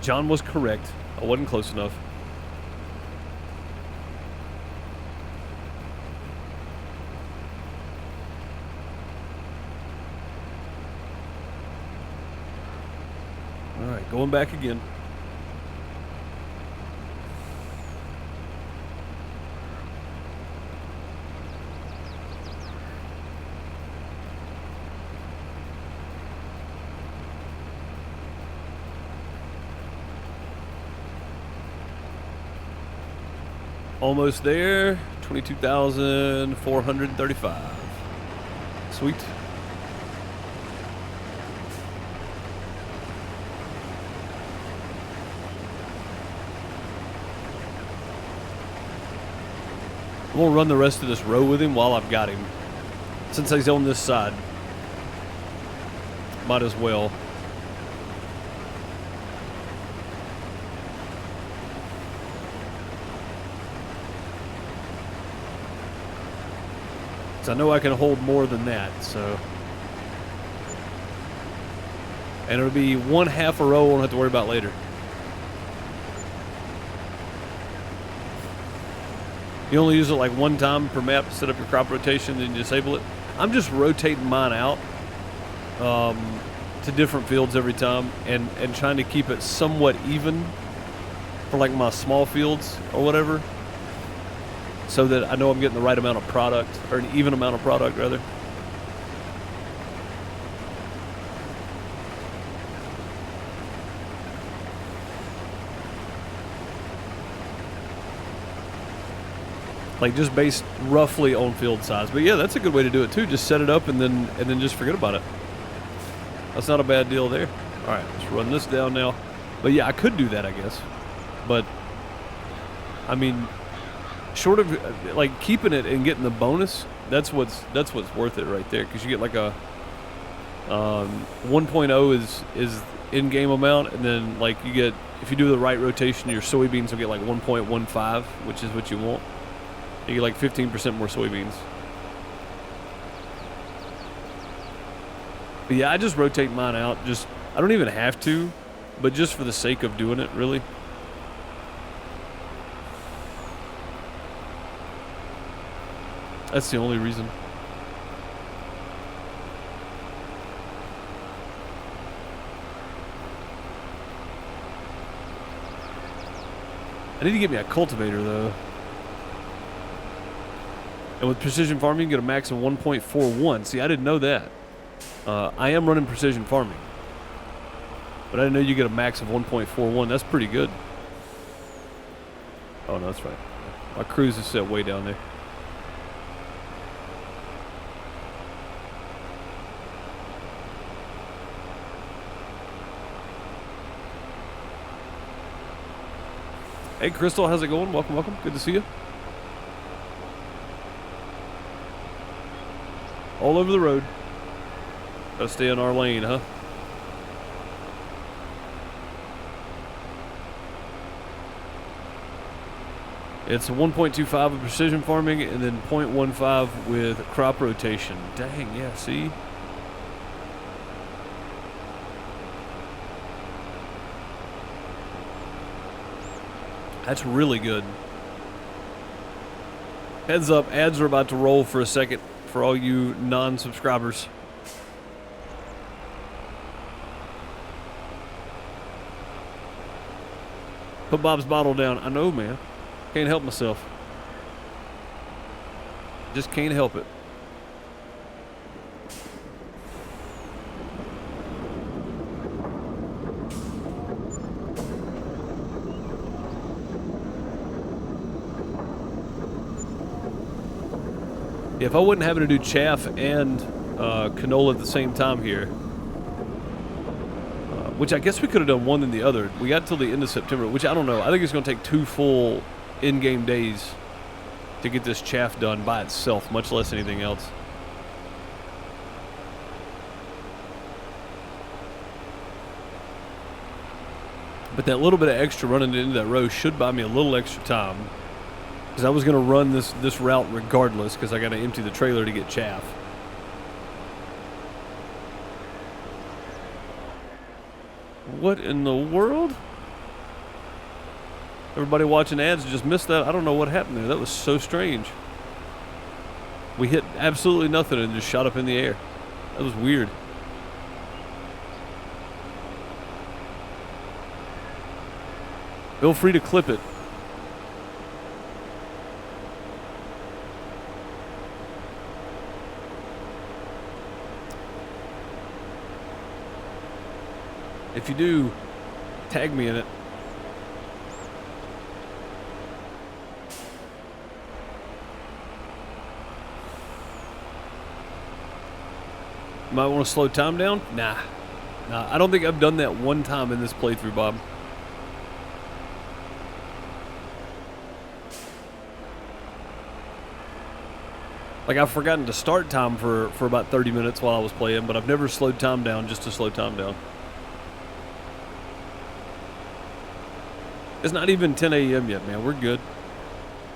John was correct. I wasn't close enough. All right, going back again. Almost there. 22,435. Sweet. I'm gonna run the rest of this row with him while I've got him. Since he's on this side, might as well. I know I can hold more than that, so. And it'll be 1/2 a row I won't have to worry about later. You only use it like one time per map to set up your crop rotation, then you disable it. I'm just rotating mine out to different fields every time and trying to keep it somewhat even for like my small fields or whatever, so that I know I'm getting the right amount of product, or an even amount of product rather. Like just based roughly on field size. But yeah, that's a good way to do it too. Just set it up and then just forget about it. That's not a bad deal there. All right, let's run this down now. But yeah, I could do that, I guess. But I mean, short of like keeping it and getting the bonus, that's what's worth it right there, because you get like a 1.0 is in-game amount, and then like you get, if you do the right rotation, your soybeans will get like 1.15, which is what you want. You get like 15% more soybeans. But yeah, I just rotate mine out. Just, I don't even have to, but just for the sake of doing it, really. That's the only reason. I need to get me a cultivator though. And with precision farming, you get a max of 1.41. See, I didn't know that. I am running precision farming, but I didn't know you get a max of 1.41. That's pretty good. Oh no, that's right. My cruise is set way down there. Hey, Crystal, how's it going? Welcome, welcome. Good to see you. All over the road. Gotta stay in our lane, huh? It's a 1.25 of precision farming and then 0.15 with crop rotation. Dang, yeah, see? That's really good. Heads up, ads are about to roll for a second for all you non-subscribers. Put Bob's bottle down. I know, man. Can't help myself. Just can't help it. If I wasn't having to do chaff and canola at the same time here, which I guess we could have done one than the other. We got till the end of September, which I don't know. I think it's going to take 2 full in-game days to get this chaff done by itself, much less anything else. But that little bit of extra running into that row should buy me a little extra time, because I was going to run this route regardless, because I got to empty the trailer to get chaff. What in the world? Everybody watching ads just missed that. I don't know what happened there. That was so strange. We hit absolutely nothing and just shot up in the air. That was weird. Feel free to clip it. If you do, tag me in it. Might want to slow time down? Nah. I don't think I've done that one time in this playthrough, Bob. Like, I've forgotten to start time for about 30 minutes while I was playing, but I've never slowed time down just to slow time down. It's not even 10 a.m. yet, man. We're good.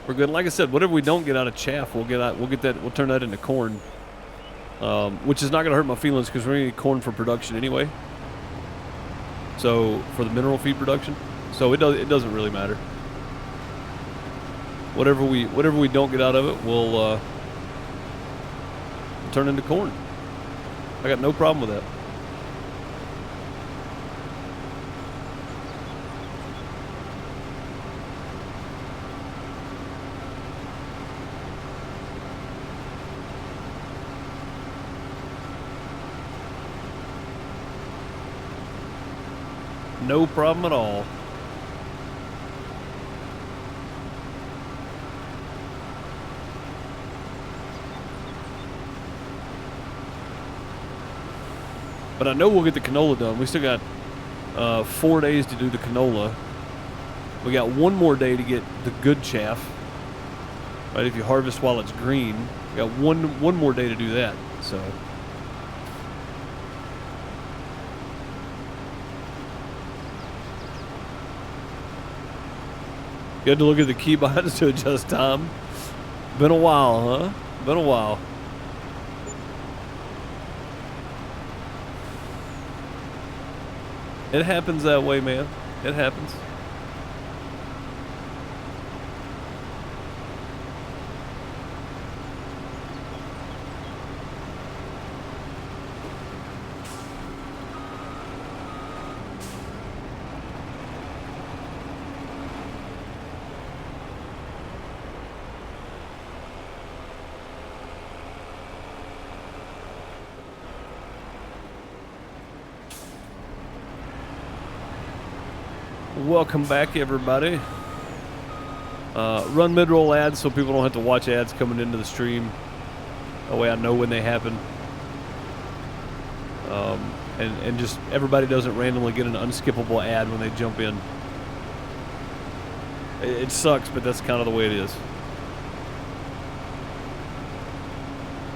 We're good. Like I said, whatever we don't get out of chaff, we'll turn that into corn. Which is not going to hurt my feelings because we're going to need corn for production anyway. So, for the mineral feed production. So, it doesn't really matter. Whatever we don't get out of it, we'll turn into corn. I got no problem with that. No problem at all. But I know we'll get the canola done. We still got 4 days to do the canola. We got one more day to get the good chaff. Right, if you harvest while it's green, we got one more day to do that. So. You had to look at the keybinds to adjust time. Been a while, huh? Been a while. It happens that way, man. It happens. Welcome back, everybody. Run mid-roll ads so people don't have to watch ads coming into the stream. That way I know when they happen. And just everybody doesn't randomly get an unskippable ad when they jump in. It sucks, but that's kind of the way it is.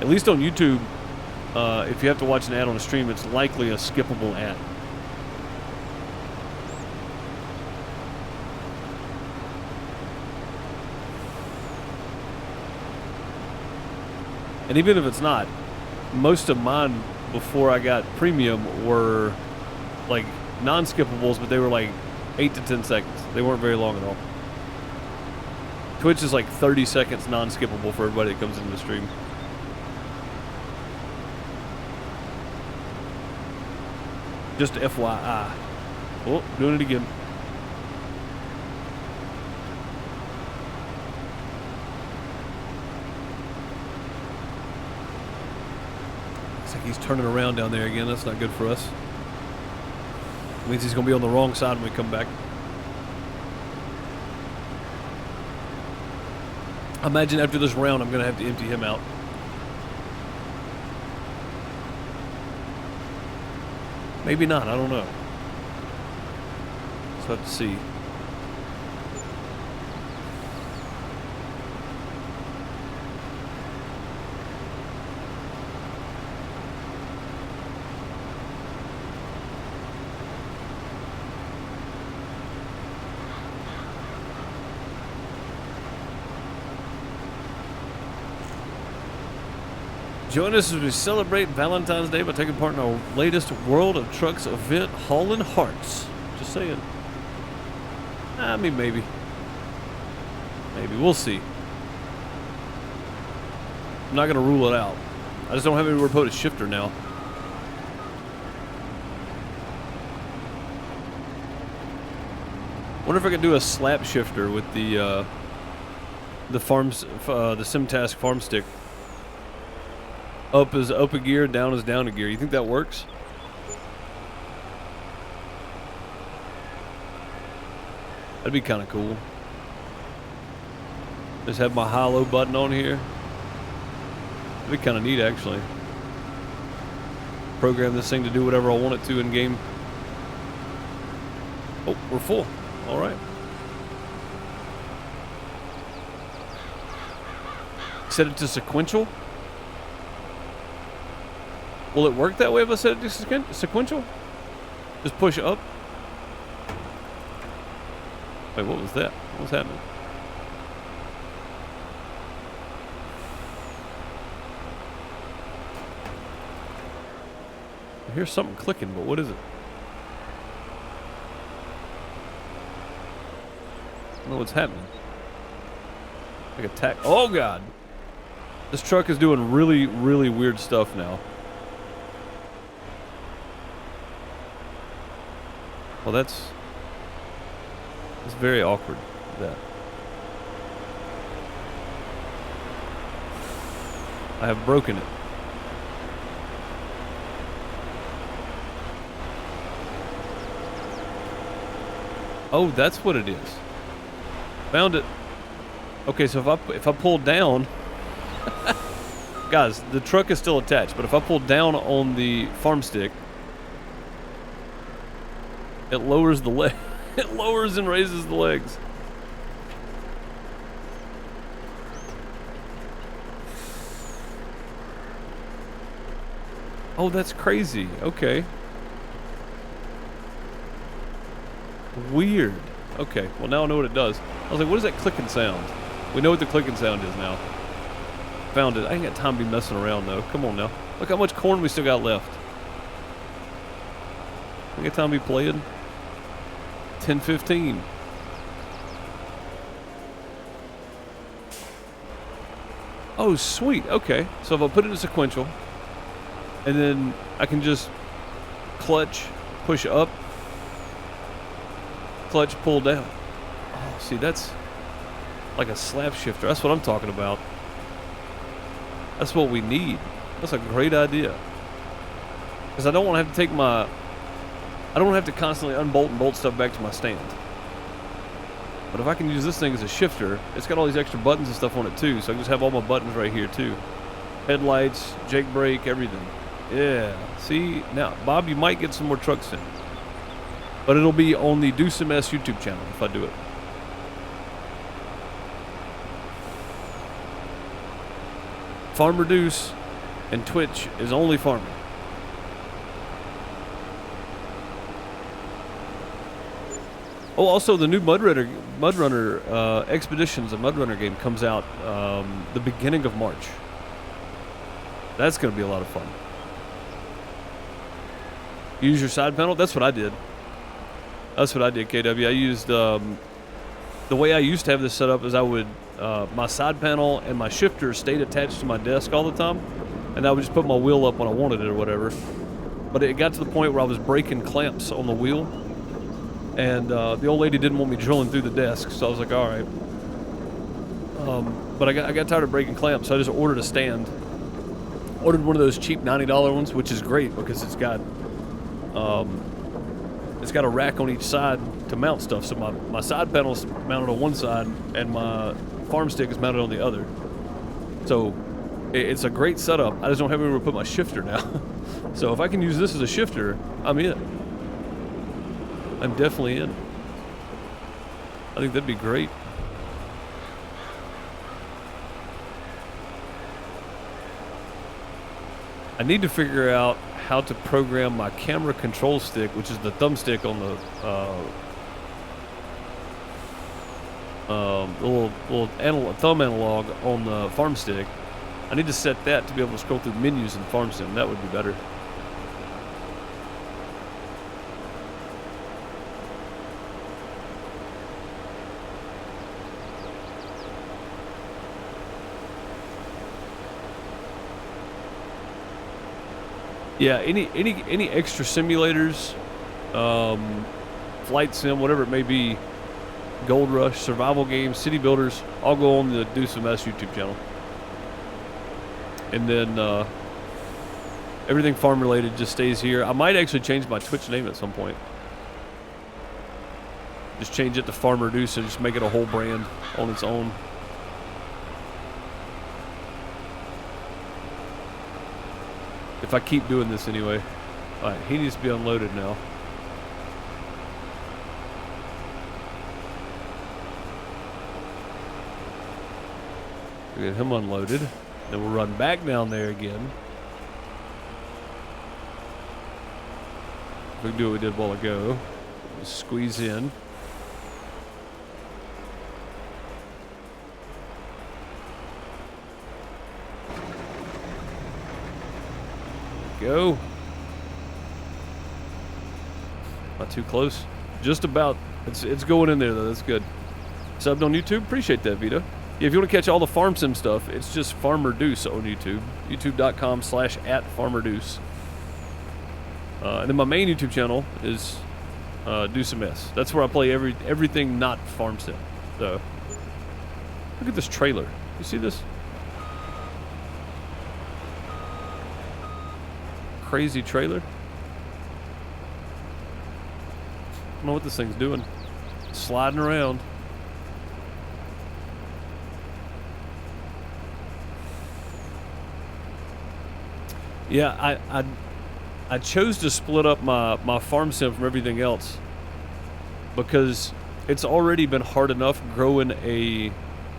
At least on YouTube, if you have to watch an ad on a stream, it's likely a skippable ad. And even if it's not, most of mine before I got premium were like non-skippables, but they were like 8 to 10 seconds. They weren't very long at all. Twitch is like 30 seconds non-skippable for everybody that comes into the stream. Just FYI. Oh, doing it again. Looks like he's turning around down there again. That's not good for us. It means he's going to be on the wrong side when we come back. I imagine after this round, I'm going to have to empty him out. Maybe not. I don't know. So have to see. Join us as we celebrate Valentine's Day by taking part in our latest World of Trucks event, Hauling Hearts. Just saying. I mean, maybe. Maybe. We'll see. I'm not going to rule it out. I just don't have anywhere to put a shifter now. Wonder if I could do a slap shifter with the SimTask farm stick. Up is up a gear, down is down a gear. You think that works? That'd be kind of cool. Just have my high-low button on here. That'd be kind of neat, actually. Program this thing to do whatever I want it to in game. Oh, we're full. All right. Set it to sequential. Will it work that way if I set it to sequential? Just push up. Wait, what was that? What was happening? I hear something clicking, but what is it? I don't know what's happening. Like a tack. Oh, God. This truck is doing really, really weird stuff now. Well, that's very awkward, that. I have broken it. Oh, that's what it is. Found it. Okay, so if I pull down, guys, the truck is still attached, but if I pull down on the farm stick, it lowers the leg. It lowers and raises the legs. Oh, that's crazy. Okay. Weird. Okay, well now I know what it does. I was like, what is that clicking sound? We know what the clicking sound is now. Found it. I ain't got time to be messing around though. Come on now. Look how much corn we still got left. I got time to be playing. 10:15. Oh, sweet. Okay. So if I put it in sequential, and then I can just clutch, push up, clutch, pull down. Oh, see, that's like a slap shifter. That's what I'm talking about. That's what we need. That's a great idea. Because I don't want to have to take my... I don't have to constantly unbolt and bolt stuff back to my stand. But if I can use this thing as a shifter, it's got all these extra buttons and stuff on it too, so I can just have all my buttons right here too. Headlights, Jake brake, everything. Yeah. See, now, Bob, you might get some more trucks in. But it'll be on the DeuceMS YouTube channel if I do it. Farmer Deuce and Twitch is only farming. Oh, also the new Mudrunner Expeditions, a Mudrunner game, comes out the beginning of March. That's going to be a lot of fun. Use your side panel? That's what I did. That's what I did, KW. I used, the way I used to have this set up is I would, my side panel and my shifter stayed attached to my desk all the time, and I would just put my wheel up when I wanted it or whatever. But it got to the point where I was breaking clamps on the wheel, and the old lady didn't want me drilling through the desk, so I was like, all right. But I got tired of breaking clamps, so I just ordered a stand. Ordered one of those cheap $90 ones, which is great because it's got a rack on each side to mount stuff. So my side panel's mounted on one side and my farm stick is mounted on the other. So it's a great setup. I just don't have anywhere to put my shifter now. So if I can use this as a shifter, I'm in. I'm definitely in. I think that'd be great. I need to figure out how to program my camera control stick, which is the thumbstick on the little thumb analog on the farm stick. I need to set that to be able to scroll through menus in Farm Sim. That would be better. Yeah, any extra simulators, flight sim, whatever it may be, Gold Rush, survival games, city builders, all go on the Do Some S YouTube channel. And then everything farm related just stays here. I might actually change my Twitch name at some point. Just change it to Farmer Deuce and just make it a whole brand on its own. If I keep doing this anyway. Alright, he needs to be unloaded now. We get him unloaded. Then we'll run back down there again. We can do what we did a while ago. Just squeeze in. Go. Not too close. Just about. It's going in there though. That's good. Subbed on YouTube. Appreciate that, Vito. Yeah, if you want to catch all the farm sim stuff, it's just Farmer Deuce on YouTube. YouTube.com/@FarmerDeuce. And then my main YouTube channel is Do Some S. That's where I play everything not farm sim. So look at this trailer. You see this? Crazy trailer. I don't know what this thing's doing. Sliding around. Yeah, I chose to split up my farm sim from everything else because it's already been hard enough growing a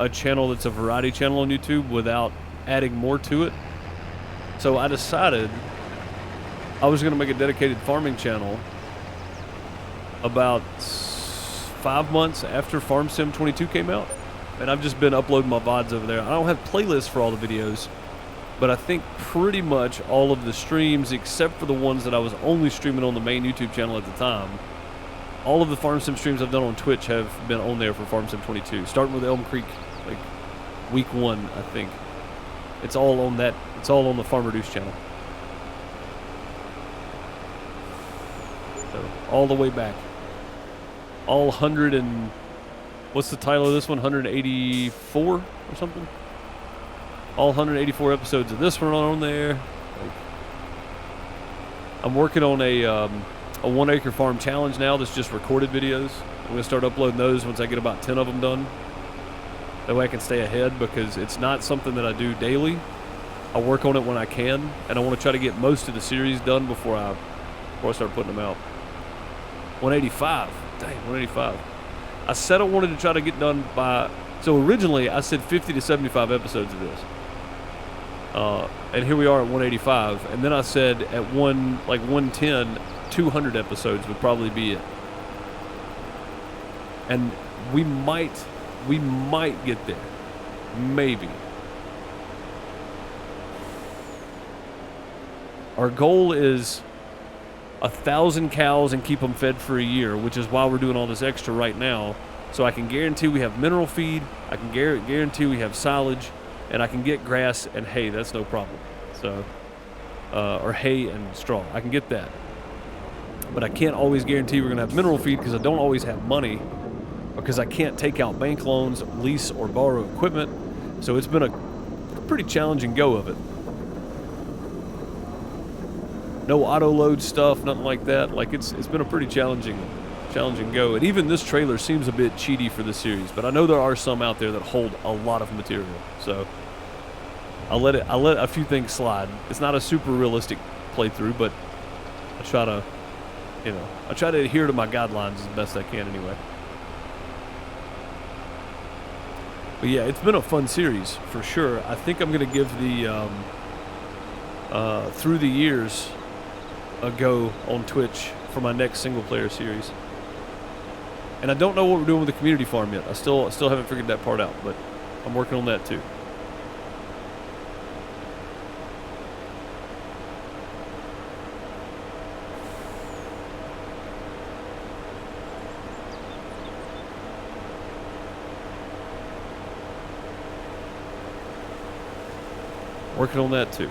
channel that's a variety channel on YouTube without adding more to it. So I decided I was going to make a dedicated farming channel about 5 months after Farm Sim 22 came out. And I've just been uploading my VODs over there. I don't have playlists for all the videos, but I think pretty much all of the streams, except for the ones that I was only streaming on the main YouTube channel at the time, all of the Farm Sim streams I've done on Twitch have been on there for Farm Sim 22. Starting with Elm Creek, like week 1, I think. It's all on that. It's all on the Farmer Deuce channel. So, all the way back. All 100 and... What's the title of this one? 184 or something? All 184 episodes of this one are on there. Like, I'm working on a 1 acre farm challenge now that's just recorded videos. I'm going to start uploading those once I get about 10 of them done. That way I can stay ahead because it's not something that I do daily. I work on it when I can, and I want to try to get most of the series done before I start putting them out. 185. Dang, 185. I said I wanted to try to get done by... So originally, I said 50 to 75 episodes of this. And here we are at 185. And then I said at 110, 200 episodes would probably be it. And we might get there. Maybe. Our goal is 1,000 cows and keep them fed for a year, which is why we're doing all this extra right now. So I can guarantee we have mineral feed, I can guarantee we have silage, and I can get grass and hay. That's no problem. So, or hay and straw. I can get that. But I can't always guarantee we're going to have mineral feed because I don't always have money, because I can't take out bank loans, lease, or borrow equipment. So it's been a pretty challenging go of it. No auto load stuff, nothing like that. Like it's been a pretty challenging go. And even this trailer seems a bit cheaty for the series, but I know there are some out there that hold a lot of material. So I let a few things slide. It's not a super realistic playthrough, but I try to adhere to my guidelines as best I can anyway. But yeah, it's been a fun series for sure. I think I'm gonna give the Through the Years a go on Twitch for my next single player series. And I don't know what we're doing with the community farm yet. I still haven't figured that part out, but I'm working on that too. Working on that too.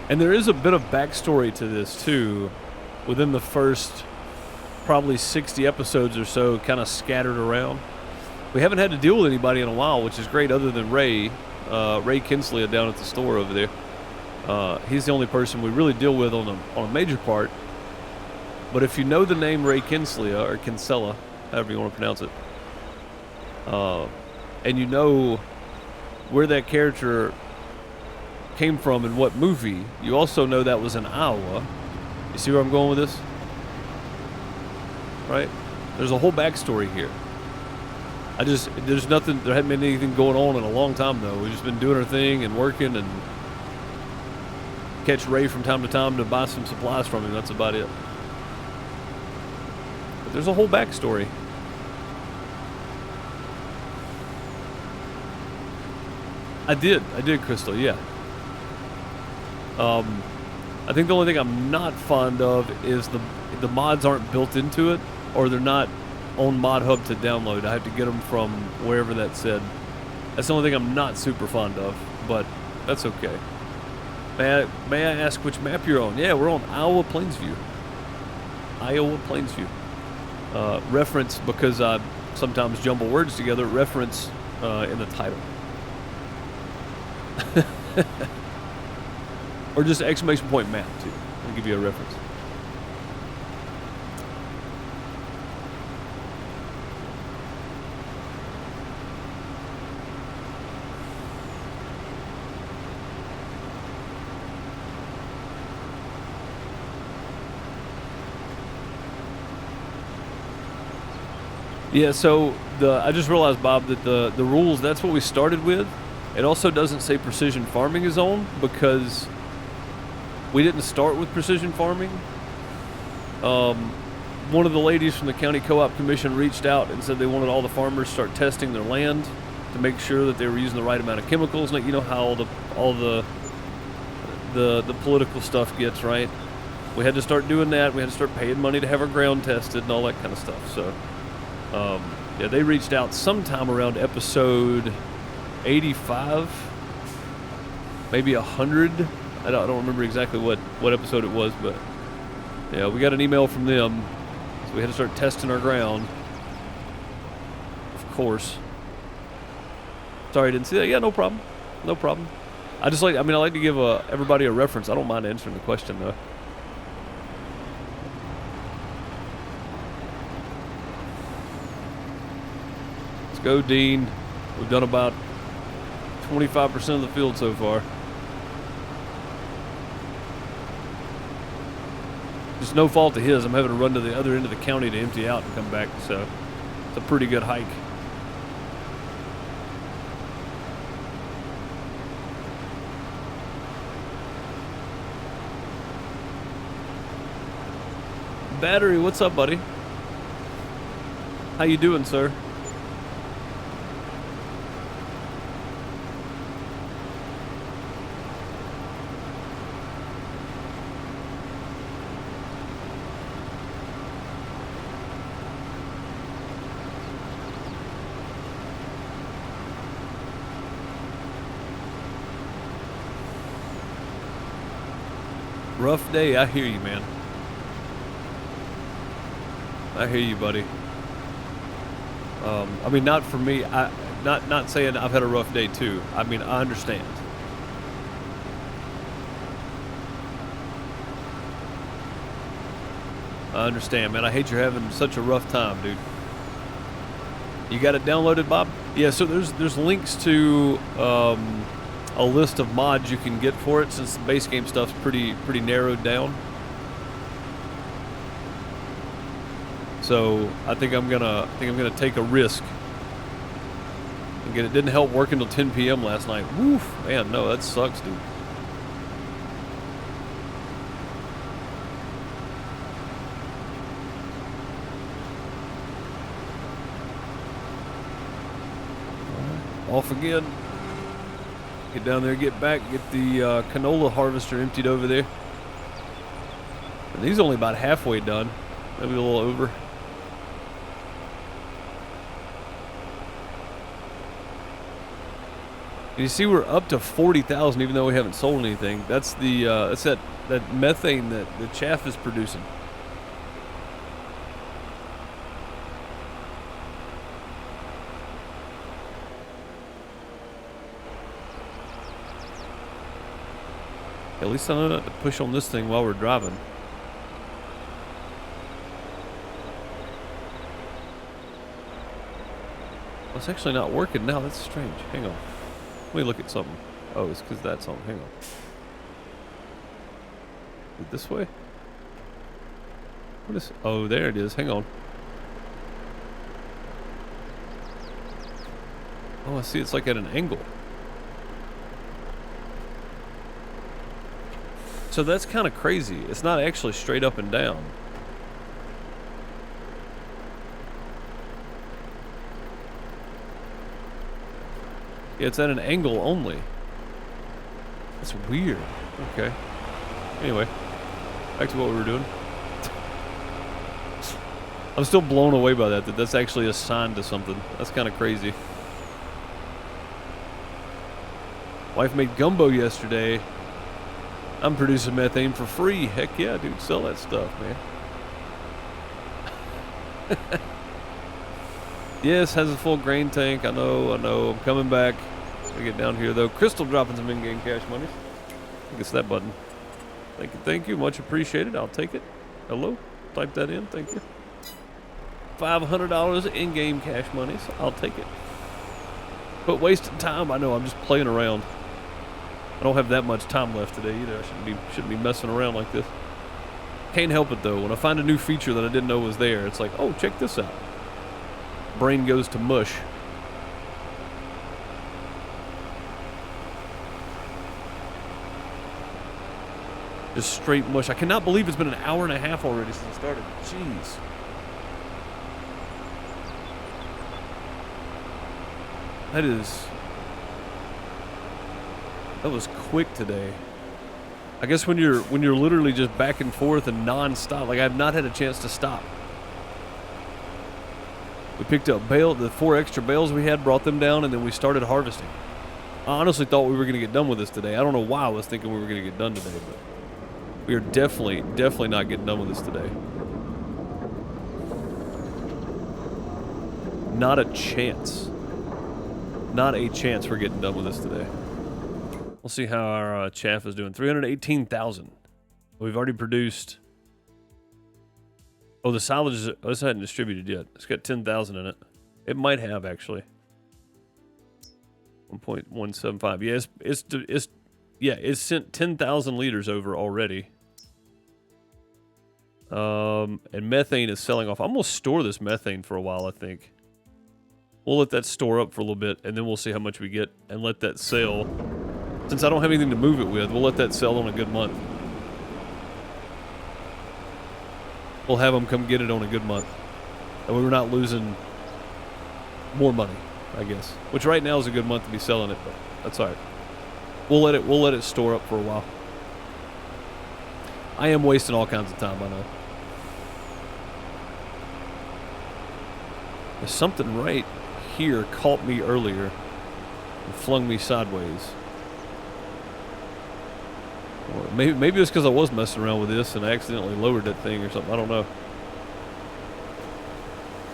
And there is a bit of backstory to this too, within the first probably 60 episodes or so, kind of scattered around. We haven't had to deal with anybody in a while, which is great, other than Ray Kinsley down at the store over there. He's the only person we really deal with on a major part. But if you know the name Ray Kinsley, or Kinsella, however you want to pronounce it, and you know where that character came from and what movie, you also know that was in Iowa. You see where I'm going with this? Right? There's a whole backstory here. There's nothing, there hadn't been anything going on in a long time though. We've just been doing our thing and working and catch Ray from time to time to buy some supplies from him. That's about it. But there's a whole backstory. I did, Crystal, yeah. I think the only thing I'm not fond of is the mods aren't built into it, or they're not on Mod Hub to download. I have to get them from wherever that said. That's the only thing I'm not super fond of, but that's okay. May I ask which map you're on? Yeah, we're on Iowa Plainsview. Reference, because I sometimes jumble words together, reference in the title. Or just exclamation point map too. I'll give you a reference. Yeah, so I just realized, Bob, that the rules, that's what we started with. It also doesn't say precision farming is on, because we didn't start with precision farming. One of the ladies from the County Co-op Commission reached out and said they wanted all the farmers to start testing their land to make sure that they were using the right amount of chemicals. And you know how all the political stuff gets, right? We had to start doing that. We had to start paying money to have our ground tested and all that kind of stuff. So, yeah, they reached out sometime around episode 85, maybe 100. I don't remember exactly what episode it was, but yeah, we got an email from them, so we had to start testing our ground. Of course. Sorry, I didn't see that. Yeah, no problem. No problem. I like to give everybody a reference. I don't mind answering the question though. Let's go, Dean. We've done about 25% of the field so far. It's no fault of his. I'm having to run to the other end of the county to empty out and come back, so it's a pretty good hike. Battery, what's up, buddy? How you doing, sir? Rough day, I hear you, man. I hear you, buddy. I mean, not for me. Not saying I've had a rough day too. I mean, I understand. I understand, man. I hate you're having such a rough time, dude. You got it downloaded, Bob? Yeah. So there's links to a list of mods you can get for it, since the base game stuff's pretty narrowed down. So I think I'm gonna take a risk and get it. Didn't help work until 10 p.m. last night. Woof, man, no, that sucks, dude. Off again. Get down there, get back, get the canola harvester emptied over there. And he's only about halfway done, maybe a little over. And you see we're up to 40,000 even though we haven't sold anything. That's the that's that methane that the chaff is producing. At least I know not to push on this thing while we're driving. Well, it's actually not working now. That's strange. Hang on. Let me look at something. Oh, it's because that's on. Hang on. Is it this way? What is... Oh, there it is. Hang on. Oh, I see. It's like at an angle. So that's kind of crazy. It's not actually straight up and down. Yeah, it's at an angle only. That's weird. Okay. Anyway, back to what we were doing. I'm still blown away by that that's actually assigned to something. That's kind of crazy. Wife made gumbo yesterday. I'm producing methane for free. Heck yeah, dude. Sell that stuff, man. Yes, has a full grain tank. I know. I'm coming back. Gotta get down here, though. Crystal dropping some in-game cash money. I think it's that button. Thank you. Much appreciated. I'll take it. Hello? Type that in. Thank you. $500 in-game cash money, so I'll take it. But wasting time, I know. I'm just playing around. I don't have that much time left today either. I shouldn't be messing around like this. Can't help it though. When I find a new feature that I didn't know was there, it's like, oh, check this out. Brain goes to mush. Just straight mush. I cannot believe it's been an hour and a half already since I started. Jeez. That was quick today. I guess when you're literally just back and forth and non-stop, like I've not had a chance to stop. We picked up the 4 extra bales we had, brought them down, and then we started harvesting. I honestly thought we were going to get done with this today. I don't know why I was thinking we were going to get done today, but we are definitely not getting done with this today. Not a chance. Not a chance we're getting done with this today. We'll see how our chaff is doing. 318,000. We've already produced... Oh, the silage is... Oh, this hadn't distributed yet. It's got 10,000 in it. It might have, actually. 1.175. Yeah, it's sent 10,000 liters over already. And methane is selling off. I'm going to store this methane for a while, I think. We'll let that store up for a little bit, and then we'll see how much we get and let that sell. Since I don't have anything to move it with, we'll let that sell on a good month. We'll have them come get it on a good month. And we're not losing more money, I guess. Which right now is a good month to be selling it, but that's all right. We'll let it store up for a while. I am wasting all kinds of time, I know. There's something right here caught me earlier and flung me sideways. Or maybe it's because I was messing around with this and I accidentally lowered that thing or something. I don't know.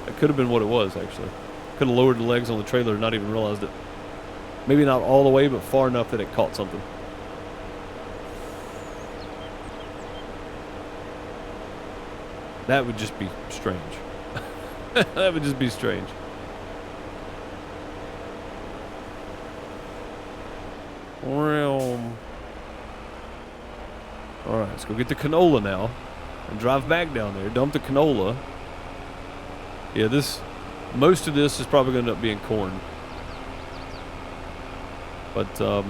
That could have been what it was, actually. Could have lowered the legs on the trailer and not even realized it. Maybe not all the way, but far enough that it caught something. That would just be strange. That would just be strange. Alright, let's go get the canola now. And drive back down there. Dump the canola. Yeah, most of this is probably going to end up being corn. But, I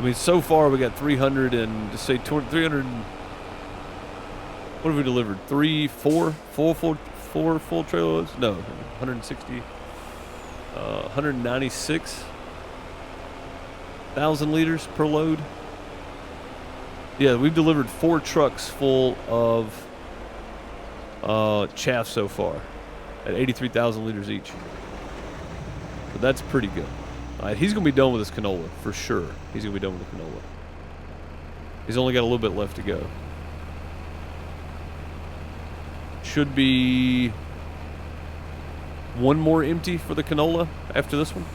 mean, so far we got 300 and, just say 300, what have we delivered? 4 full trailer loads? No, 160, 196,000 liters per load. Yeah, we've delivered 4 trucks full of chaff so far at 83,000 liters each. So that's pretty good. All right, he's going to be done with his canola, for sure. He's going to be done with the canola. He's only got a little bit left to go. Should be one more empty for the canola after this one.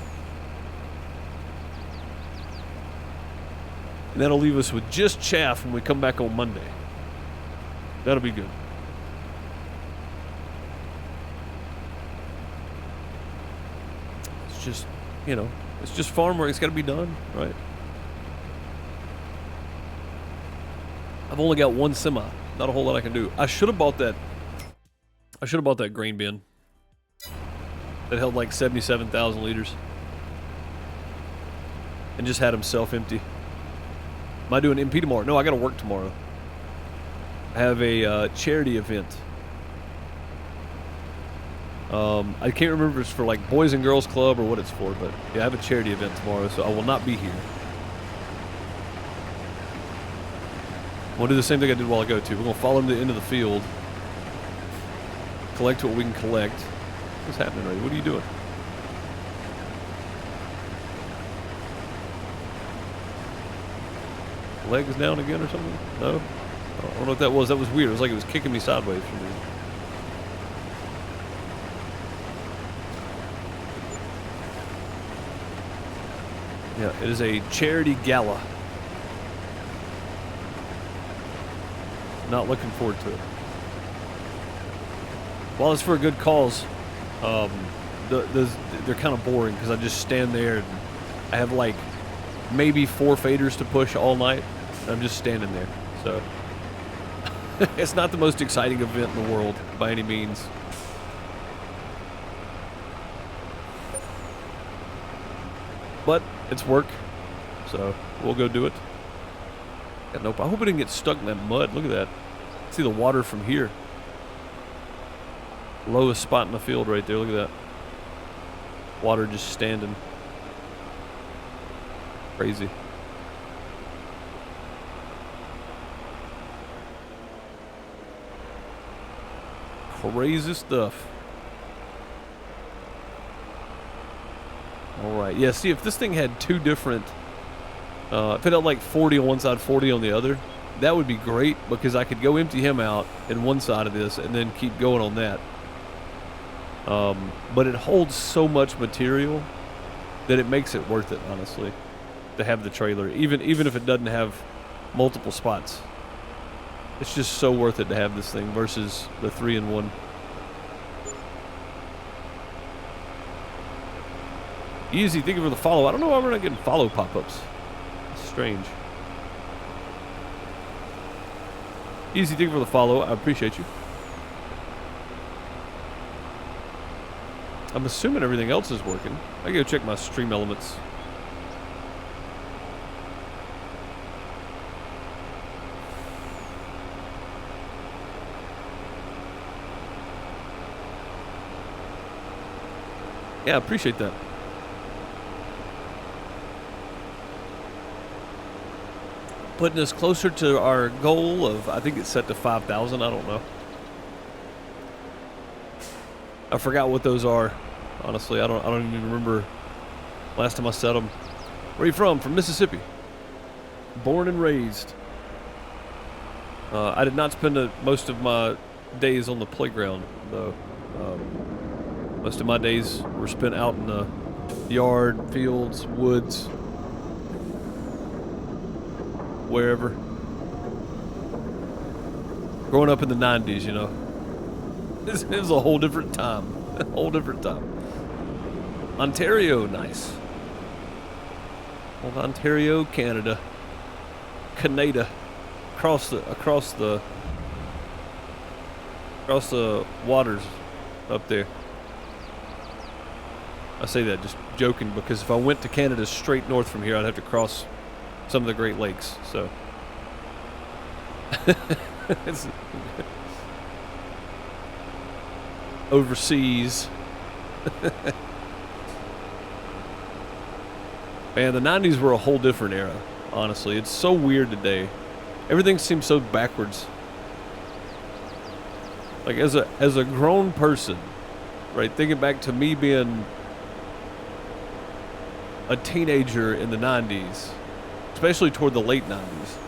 And that'll leave us with just chaff when we come back on Monday. That'll be good. It's just, you know, it's just farm work. It's got to be done, right? I've only got one semi. Not a whole lot I can do. I should have bought that. I should have bought that grain bin that held like 77,000 liters and just had them self-empty. Am I doing MP tomorrow? No, I got to work tomorrow. I have a charity event. I can't remember if it's for like Boys and Girls Club or what it's for, but yeah, I have a charity event tomorrow, so I will not be here. We'll do the same thing I did a while ago too. We're gonna follow him to the end of the field, collect what we can collect. What's happening, Ray? What are you doing? Leg is down again or something? No? I don't know what that was. That was weird. It was like it was kicking me sideways for me. Yeah, it is a charity gala. Not looking forward to it. While it's for a good cause, they're kind of boring because I just stand there and I have like maybe 4 faders to push all night. And I'm just standing there. So it's not the most exciting event in the world by any means. But it's work, so we'll go do it. Yeah, nope. I hope I didn't get stuck in that mud. Look at that. See the water from here. Lowest spot in the field right there. Look at that. Water just standing. Crazy. Crazy stuff. Alright, yeah, see, if this thing had 2 different, if it had like 40 on one side, 40 on the other, that would be great, because I could go empty him out in one side of this and then keep going on that. But it holds so much material that it makes it worth it, honestly, to have the trailer, even if it doesn't have multiple spots. It's just so worth it to have this thing versus the 3-in-1. Easy, thank you for the follow. I don't know why we're not getting follow pop-ups. It's strange. Easy, thank you for the follow. I appreciate you. I'm assuming everything else is working. I gotta go check my stream elements. Yeah, I appreciate that. Putting us closer to our goal of, I think it's set to 5,000. I don't know. I forgot what those are. Honestly, I don't even remember last time I set them. Where are you from? From Mississippi. Born and raised. I did not spend most of my days on the playground, though. Most of my days were spent out in the yard, fields, woods, wherever. Growing up in the 90s, you know. It was a whole different time. A whole different time. Ontario, nice. Well, Ontario, Canada. Canada. Across the waters up there. I say that just joking because if I went to Canada straight north from here, I'd have to cross some of the Great Lakes, so. It's overseas. Man, the 90s were a whole different era, honestly. It's so weird today. Everything seems so backwards. Like, as a grown person, right, thinking back to me being a teenager in the 90s, especially toward the late 90s,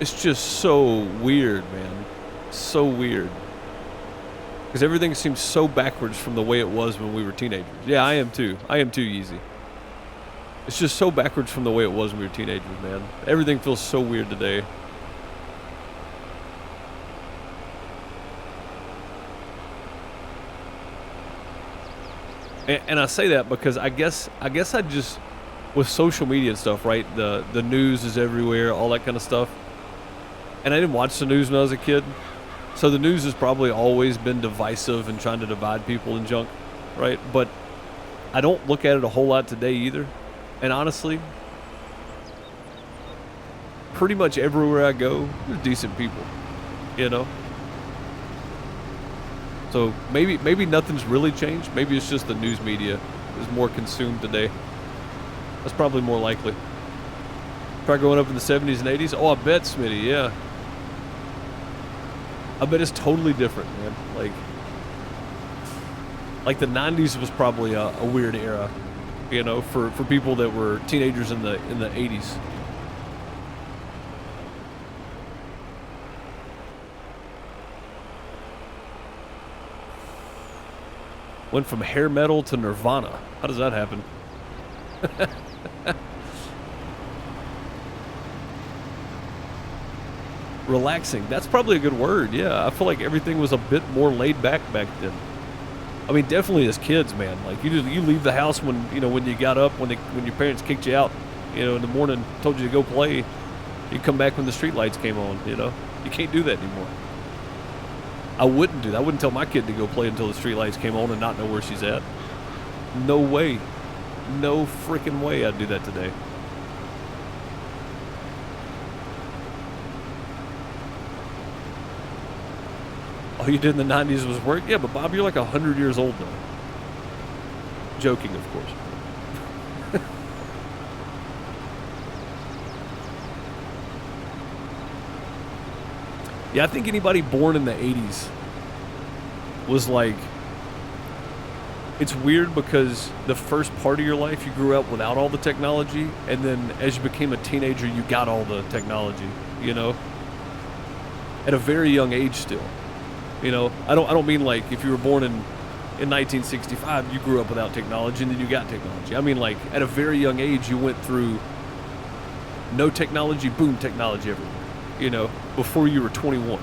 it's just so weird, man. So weird. Because everything seems so backwards from the way it was when we were teenagers. Yeah, I am too. I am too, Yeezy. It's just so backwards from the way it was when we were teenagers, man. Everything feels so weird today. And I say that because I guess I just, with social media and stuff, right? The news is everywhere, all that kind of stuff. And I didn't watch the news when I was a kid. So the news has probably always been divisive and trying to divide people and junk, right? But I don't look at it a whole lot today either. And honestly, pretty much everywhere I go, there's decent people, you know? So maybe nothing's really changed. Maybe it's just the news media is more consumed today. That's probably more likely. Probably growing up in the 70s and 80s. Oh, I bet, Smitty, yeah. I bet it's totally different, man. Like the 90s was probably a weird era, you know, for people that were teenagers in the 80s. Went from hair metal to Nirvana. How does that happen? Relaxing. That's probably a good word. Yeah, I feel like everything was a bit more laid back then. I mean, definitely as kids, man. Like you leave the house when you got up, when your parents kicked you out, in the morning, told you to go play. You come back when the street lights came on. You can't do that anymore. I wouldn't do that. I wouldn't tell my kid to go play until the street lights came on and not know where she's at. No way. No freaking way I'd do that today. All you did in the 90s was work? Yeah, but Bob, you're like 100 years old now. Joking, of course. Yeah, I think anybody born in the 80s was like... It's weird because the first part of your life you grew up without all the technology, and then as you became a teenager you got all the technology, at a very young age still. I don't mean like if you were born in 1965 you grew up without technology and then you got technology. I mean like at a very young age you went through no technology, boom, technology everywhere, before you were 21.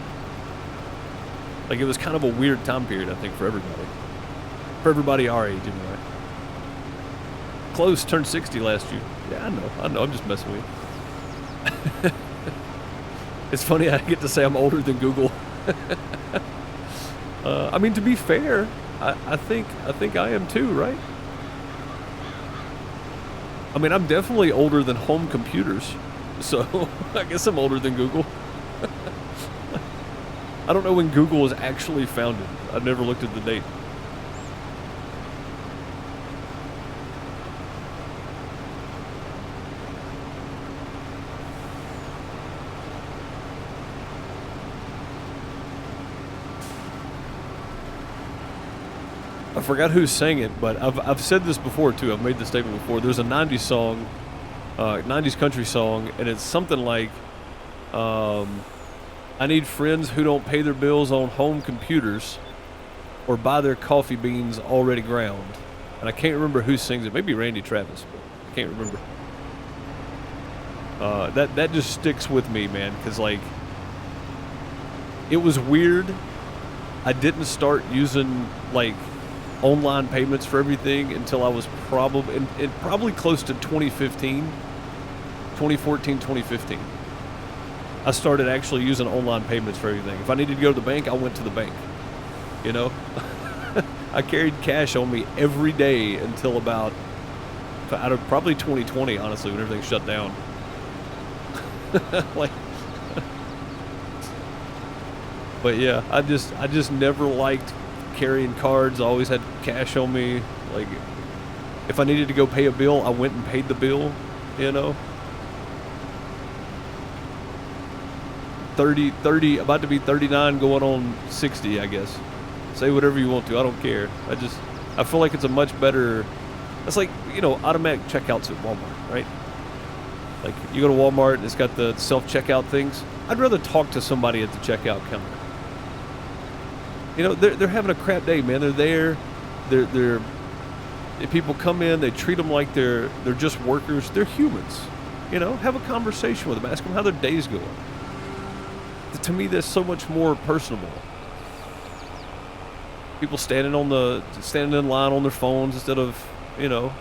Like it was kind of a weird time period, I think, for everybody. For everybody our age, anyway. Close turned 60 last year. Yeah, I know. I'm just messing with you. It's funny I get to say I'm older than Google. I mean, to be fair, I think I am too, right? I mean, I'm definitely older than home computers, so I guess I'm older than Google. I don't know when Google was actually founded. I've never looked at the date. I forgot who sang it, but I've said this before too. I've made this statement before. There's a 90s song, 90s country song, and it's something like, I need friends who don't pay their bills on home computers or buy their coffee beans already ground. And I can't remember who sings it. Maybe Randy Travis, but I can't remember. That just sticks with me, man, because like it was weird. I didn't start using like online payments for everything until I was probably close to 2014, 2015. I started actually using online payments for everything. If I needed to go to the bank, I went to the bank. I carried cash on me every day until about out of probably 2020, honestly, when everything shut down. But yeah, I just never liked carrying cards. I always had cash on me. Like if I needed to go pay a bill, I went and paid the bill. 30, about to be 39, going on 60, I guess. Say whatever you want to. I don't care. I feel like it's a much better That's like, you know, automatic checkouts at Walmart, right? Like, you go to Walmart and it's got the self-checkout things. I'd rather talk to somebody at the checkout counter. You know, they're having a crap day, man. They're there. They're if people come in, they treat them like they're just workers. They're humans. You know, have a conversation with them. Ask them how their day's going. To me, that's so much more personable. People standing in line on their phones instead of, you know,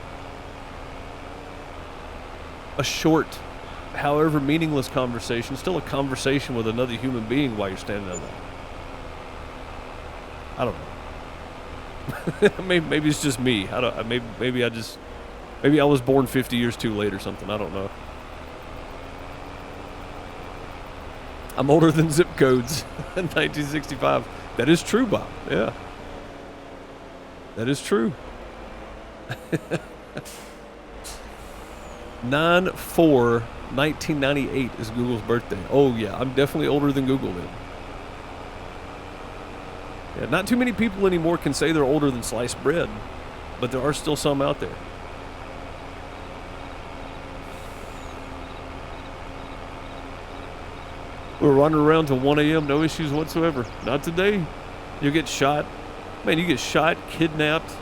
a short, however meaningless conversation, still a conversation with another human being while you're standing in line. I don't know. maybe it's just me. I don't. Maybe I was born 50 years too late or something. I don't know. I'm older than zip codes in 1965. That is true, Bob. Yeah. That is true. 9/4/1998 is Google's birthday. Oh, yeah. I'm definitely older than Google then. Yeah, not too many people anymore can say they're older than sliced bread, but there are still some out there. We're running around till 1 a.m., no issues whatsoever. Not today. You get shot. Man, you get shot, kidnapped.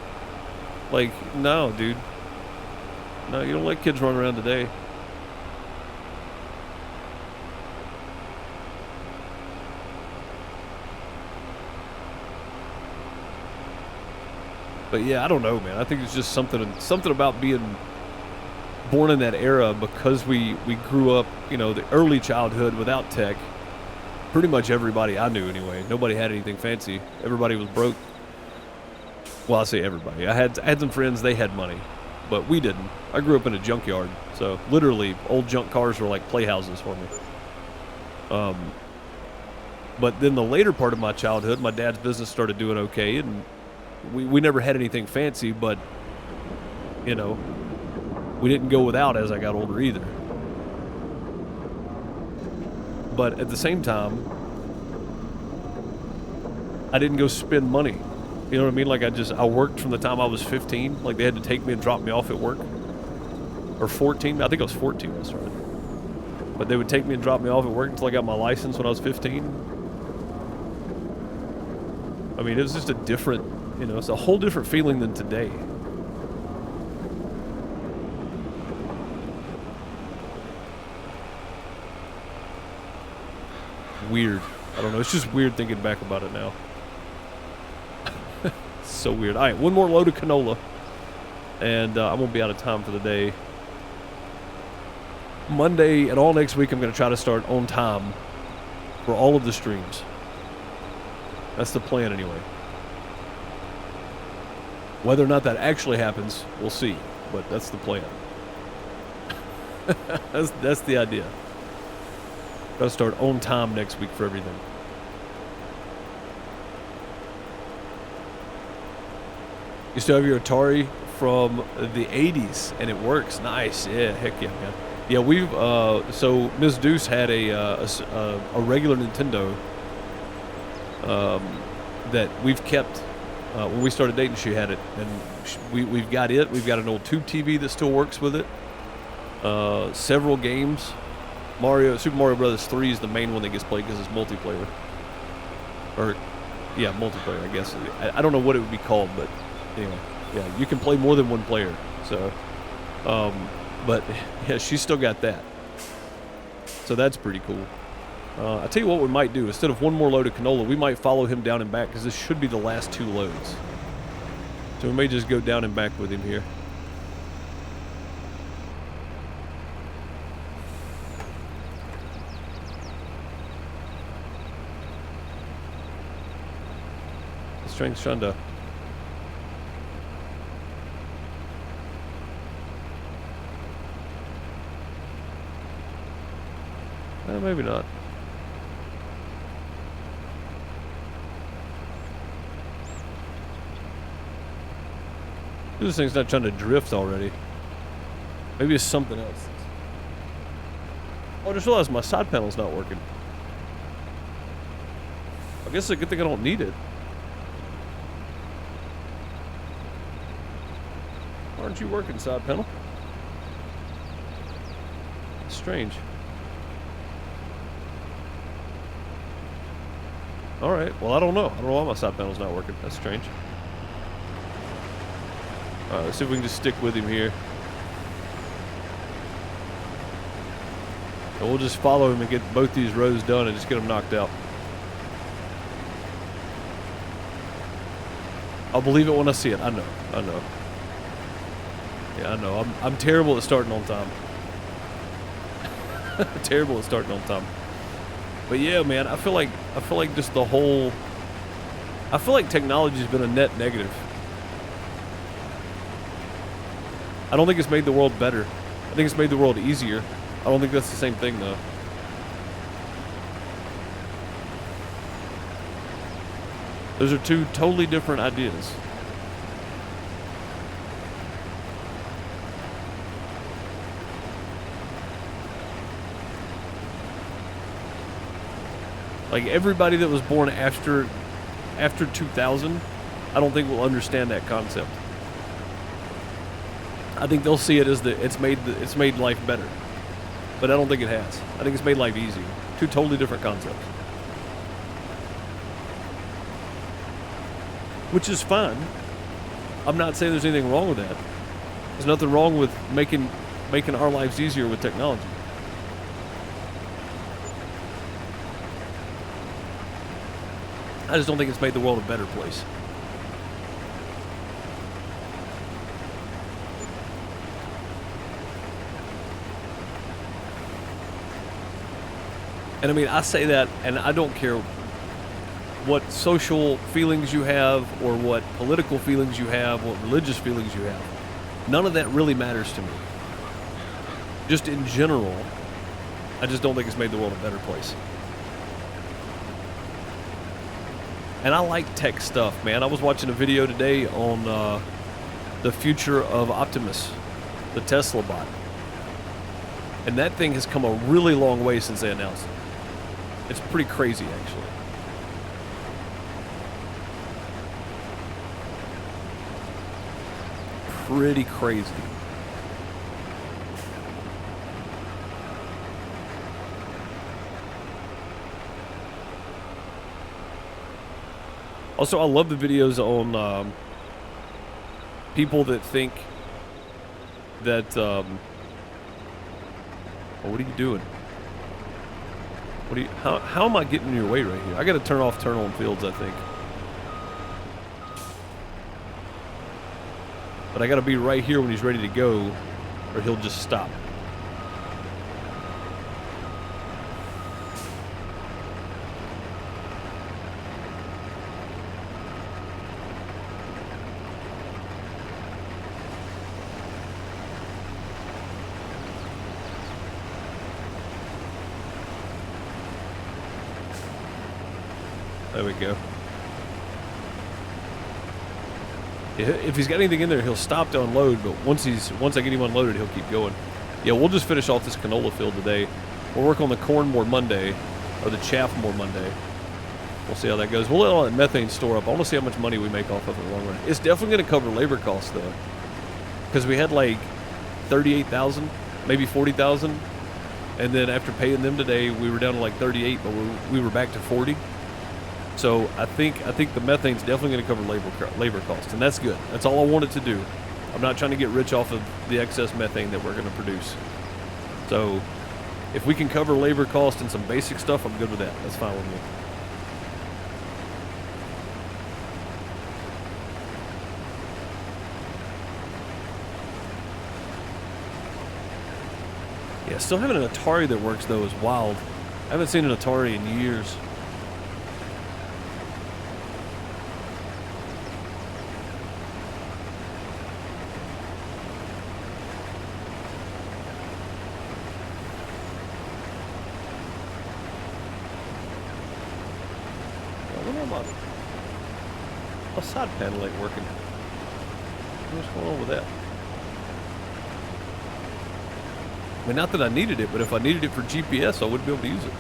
Like, no, dude. No, you don't let kids run around today. But yeah, I don't know, man. I think it's just something about being born in that era, because we grew up, you know, the early childhood without tech. Pretty much everybody I knew anyway. Nobody had anything fancy. Everybody was broke. Well, I say everybody. I had some friends, they had money, but we didn't. I grew up in a junkyard, so literally old junk cars were like playhouses for me. But then the later part of my childhood, my dad's business started doing okay, and we never had anything fancy, but, you know, we didn't go without as I got older either. But at the same time, I didn't go spend money. You know what I mean? Like, I worked from the time I was 15. Like, they had to take me and drop me off at work. Or 14. I think I was 14 when I started. But they would take me and drop me off at work until I got my license when I was 15. I mean, it was just a different, you know, it's a whole different feeling than today. Weird. I don't know. It's just weird thinking back about it now. So weird. All right, one more load of canola, and I'm going to be out of time for the day. Monday and all next week, I'm going to try to start on time for all of the streams. That's the plan anyway. Whether or not that actually happens, we'll see, but that's the plan. That's the idea. Gotta start on time next week for everything. You still have your Atari from the 80s, and it works. Nice. Yeah, heck yeah, man. Yeah, we've, so Ms. Deuce had a regular Nintendo that we've kept. When we started dating, she had it, and we've got it. We've got an old tube TV that still works with it. Several games. Super Mario Brothers 3 is the main one that gets played because it's multiplayer. Or, yeah, multiplayer, I guess. I don't know what it would be called, but anyway. Yeah, you can play more than one player. So, but, yeah, she's still got that. So that's pretty cool. I'll tell you what we might do. Instead of one more load of canola, we might follow him down and back, because this should be the last 2 loads. So we may just go down and back with him here. Strength Shunda. Maybe not. This thing's not trying to drift already. Maybe it's something else. Oh, I just realized my side panel's not working. I guess it's a good thing I don't need it. Why aren't you working, side panel? Strange. Alright, well I don't know. I don't know why my side panel's not working. That's strange. Alright, let's see if we can just stick with him here. And we'll just follow him and get both these rows done and just get them knocked out. I'll believe it when I see it. I know. Yeah, I know. I'm terrible at starting on time. Terrible at starting on time. But yeah, man, I feel like just the whole, I feel like technology's been a net negative. I don't think it's made the world better. I think it's made the world easier. I don't think that's the same thing though. Those are two totally different ideas. Like everybody that was born after 2000, I don't think will understand that concept. I think they'll see it as it's made life better. But I don't think it has. I think it's made life easier. Two totally different concepts. Which is fine. I'm not saying there's anything wrong with that. There's nothing wrong with making our lives easier with technology. I just don't think it's made the world a better place. And I mean, I say that, and I don't care what social feelings you have, or what political feelings you have, what religious feelings you have. None of that really matters to me. Just in general, I just don't think it's made the world a better place. And I like tech stuff, man. I was watching a video today on the future of Optimus, the Tesla bot. And that thing has come a really long way since they announced it. It's pretty crazy, actually. Pretty crazy. Also, I love the videos on people that think that... oh, what are you doing? How am I getting in your way right here? I gotta turn off turn on fields, I think. But I gotta be right here when he's ready to go, or he'll just stop. There we go. If he's got anything in there, he'll stop to unload, but once I get him unloaded, he'll keep going. Yeah, we'll just finish off this canola field today. We'll work on the corn more Monday, or the chaff more Monday. We'll see how that goes. We'll let all that methane store up. I want to see how much money we make off of it in the long run. It's definitely going to cover labor costs, though. Because we had like 38,000, maybe 40,000. And then after paying them today, we were down to like 38, but we were back to 40. So I think the methane's definitely going to cover labor costs, and that's good. That's all I want it to do. I'm not trying to get rich off of the excess methane that we're going to produce. So if we can cover labor costs and some basic stuff, I'm good with that. That's fine with me. Yeah, still having an Atari that works though is wild. I haven't seen an Atari in years. My side panel ain't working. What's going on with that? I mean, not that I needed it, but if I needed it for GPS, I wouldn't be able to use it.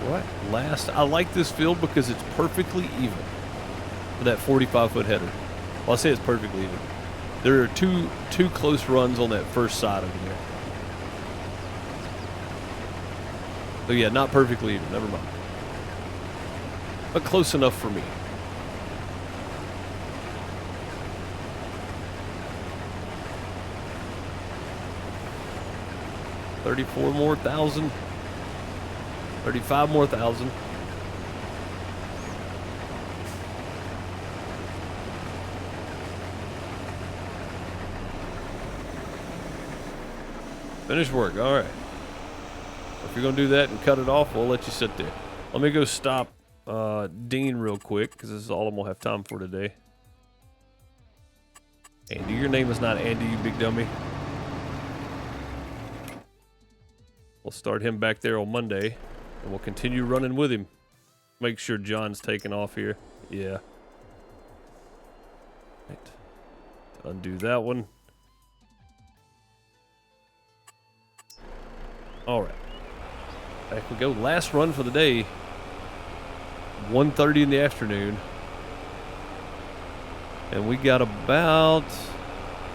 Right. Last, I like this field because it's perfectly even for that 45-foot header. Well, I say it's perfectly even. There are two close runs on that first side over there. So yeah, not perfectly even. Never mind. But close enough for me. $34 more thousand. 35 more thousand. Finish work. All right. If you're going to do that and cut it off, we'll let you sit there. Let me go stop Dean real quick because this is all I'm going to have time for today. Andy, your name is not Andy, you big dummy. We'll start him back there on Monday, and we'll continue running with him. Make sure John's taking off here. Yeah. Right. Undo that one. All right. Back we go. Last run for the day. 1:30 in the afternoon. And we got about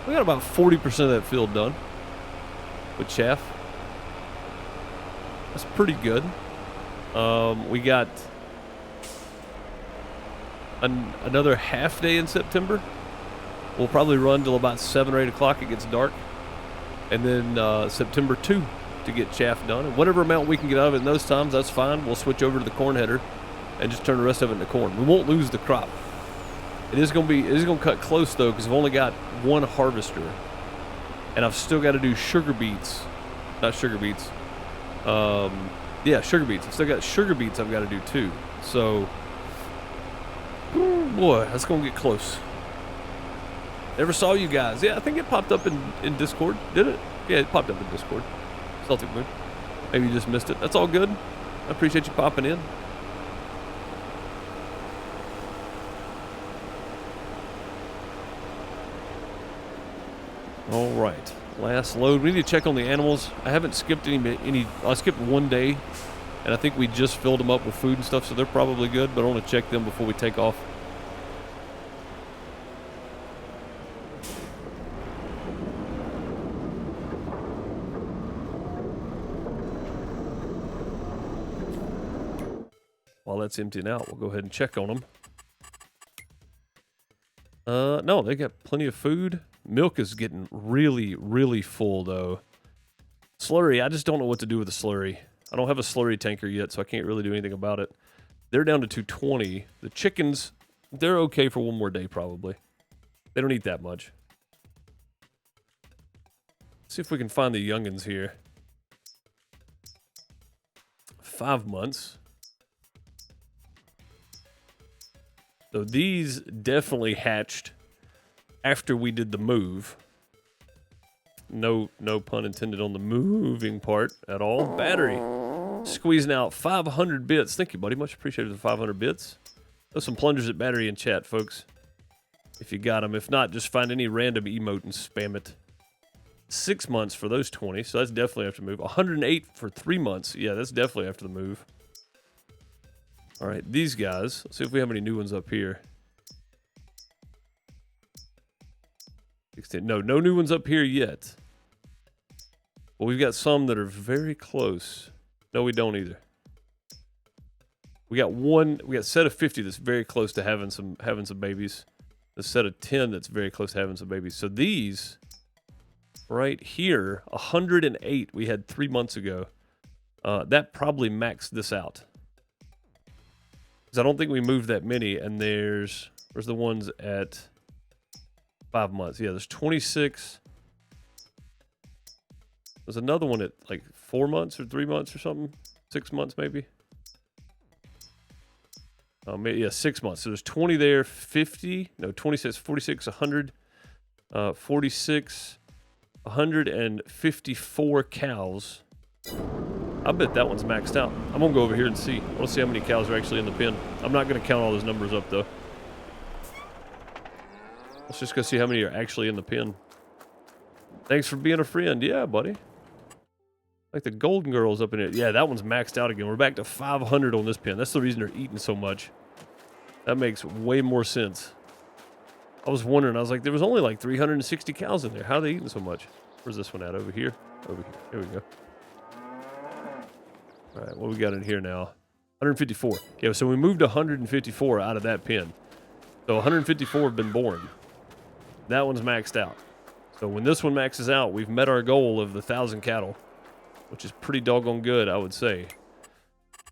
40% of that field done with chaff. That's pretty good. We got another half day in September. We'll probably run till about 7 or 8 o'clock. It gets dark. And then September 2 to get chaff done. And whatever amount we can get out of it in those times, that's fine. We'll switch over to the corn header and just turn the rest of it into corn. We won't lose the crop. It is going to cut close though, because I've only got one harvester, and I've still got to do sugar beets, not sugar beets. Yeah, sugar beets. I've still got sugar beets I've got to do too. So, boy, that's going to get close. Never saw you guys. Yeah, I think it popped up in Discord. Did it? Yeah, it popped up in Discord. Celtic Moon. Maybe you just missed it. That's all good. I appreciate you popping in. All right, last load. We need to check on the animals. I haven't skipped any. I skipped one day, and I think we just filled them up with food and stuff, so they're probably good. But I want to check them before we take off. While that's emptying out, we'll go ahead and check on them. No, they got plenty of food. Milk is getting really, really full, though. Slurry, I just don't know what to do with the slurry. I don't have a slurry tanker yet, so I can't really do anything about it. They're down to 220. The chickens, they're okay for one more day, probably. They don't eat that much. Let's see if we can find the youngins here. 5 months. So these definitely hatched after we did the move. No pun intended on the moving part at all. Battery. Squeezing out 500 bits. Thank you, buddy. Much appreciated the 500 bits. Throw some plungers at battery in chat, folks. If you got them. If not, just find any random emote and spam it. 6 months for those 20, so that's definitely after the move. 108 for 3 months. Yeah, that's definitely after the move. All right, these guys. Let's see if we have any new ones up here. 16. No new ones up here yet. But we've got some that are very close. No, we don't either. We got a set of 50 that's very close to having some babies. A set of 10 that's very close to having some babies. So these right here, 108 we had 3 months ago. That probably maxed this out. Because I don't think we moved that many, and where's the ones at 5 months? Yeah, there's 26. There's another one at like 4 months or 3 months or something. 6 months maybe. Maybe, yeah, 6 months. So there's 20 there, 50, no, 26, 46, 100, 46, 154 cows. I bet that one's maxed out. I'm going to go over here and see. I want to see how many cows are actually in the pen. I'm not going to count all those numbers up, though. Let's just go see how many are actually in the pen. Thanks for being a friend. Yeah, buddy. Like the Golden Girls up in it. Yeah, that one's maxed out again. We're back to 500 on this pen. That's the reason they're eating so much. That makes way more sense. I was wondering. I was like, there was only like 360 cows in there. How are they eating so much? Where's this one at? Over here? Over here. Here we go. All right, what we got in here now? 154. Yeah, so we moved 154 out of that pen. So 154 have been born. That one's maxed out. So when this one maxes out, we've met our goal of the 1,000 cattle, which is pretty doggone good, I would say.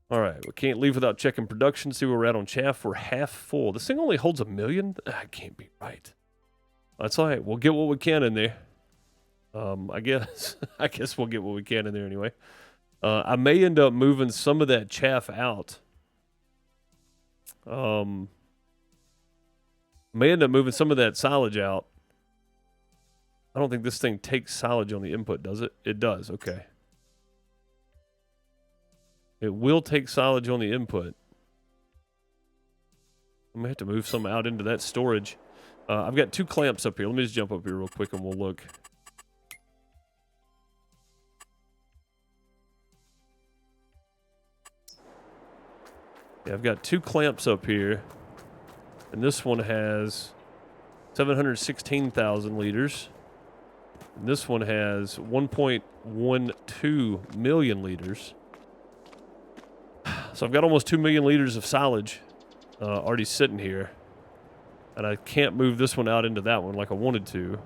All right, we can't leave without checking production, see where we're at on chaff. We're half full. This thing only holds 1 million? That can't be right. That's all right. We'll get what we can in there. I guess. I guess we'll get what we can in there anyway. I may end up moving some of that chaff out. May end up moving some of that silage out. I don't think this thing takes silage on the input, does it? It does, okay. It will take silage on the input. I'm gonna have to move some out into that storage. I've got 2 clamps up here. Let me just jump up here real quick and we'll look. Yeah, I've got 2 clamps up here. And this one has 716,000 liters. And this one has 1.12 million liters. So I've got almost 2 million liters of silage already sitting here. And I can't move this one out into that one like I wanted to.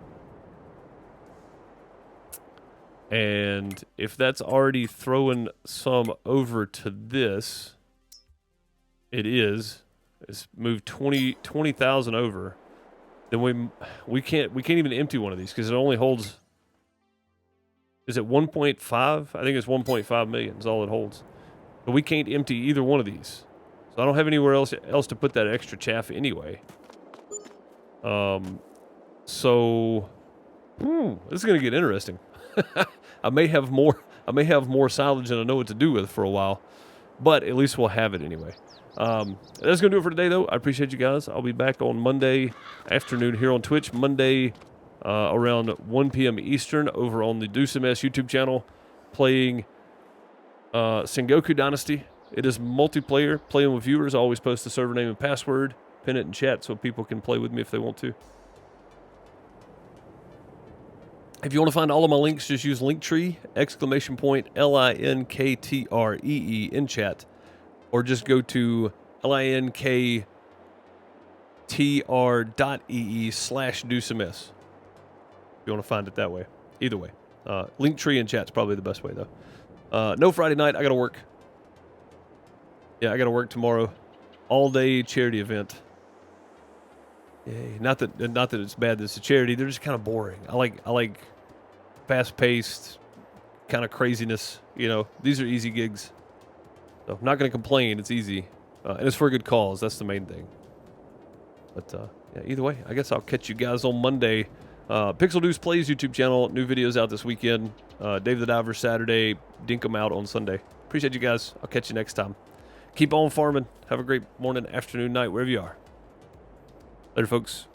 And if that's already throwing some over to this, it is. It's moved 20,000 over. Then we can't even empty one of these because it only holds. Is it 1.5? I think it's 1.5 million is all it holds. But we can't empty either one of these. So I don't have anywhere else to put that extra chaff anyway. So this is gonna get interesting. I may have more silage than I know what to do with for a while, but at least we'll have it anyway. That's gonna do it for today, though. I appreciate you guys. I'll be back on Monday afternoon here on Twitch. Monday around 1 p.m. Eastern over on the DeuceMS YouTube channel, playing Sengoku Dynasty. It is multiplayer, playing with viewers. I always post the server name and password, pin it in chat so people can play with me if they want to. If you want to find all of my links, just use Linktree, !LINKTREE in chat. Or just go to linktr.ee/DeuceMS. If you want to find it that way. Either way. Linktree in chat's probably the best way, though. No Friday night. I got to work. Yeah, I got to work tomorrow. All-day charity event. Yay. Not that it's bad that it's a charity. They're just kind of boring. I like fast-paced kind of craziness. You know, these are easy gigs. So I'm not going to complain. It's easy. And it's for a good cause. That's the main thing. But, yeah, either way, I guess I'll catch you guys on Monday. PixelDeucePlays YouTube channel. New videos out this weekend. Dave the Diver Saturday. Dink 'em out on Sunday. Appreciate you guys. I'll catch you next time. Keep on farming. Have a great morning, afternoon, night, wherever you are. Later, folks.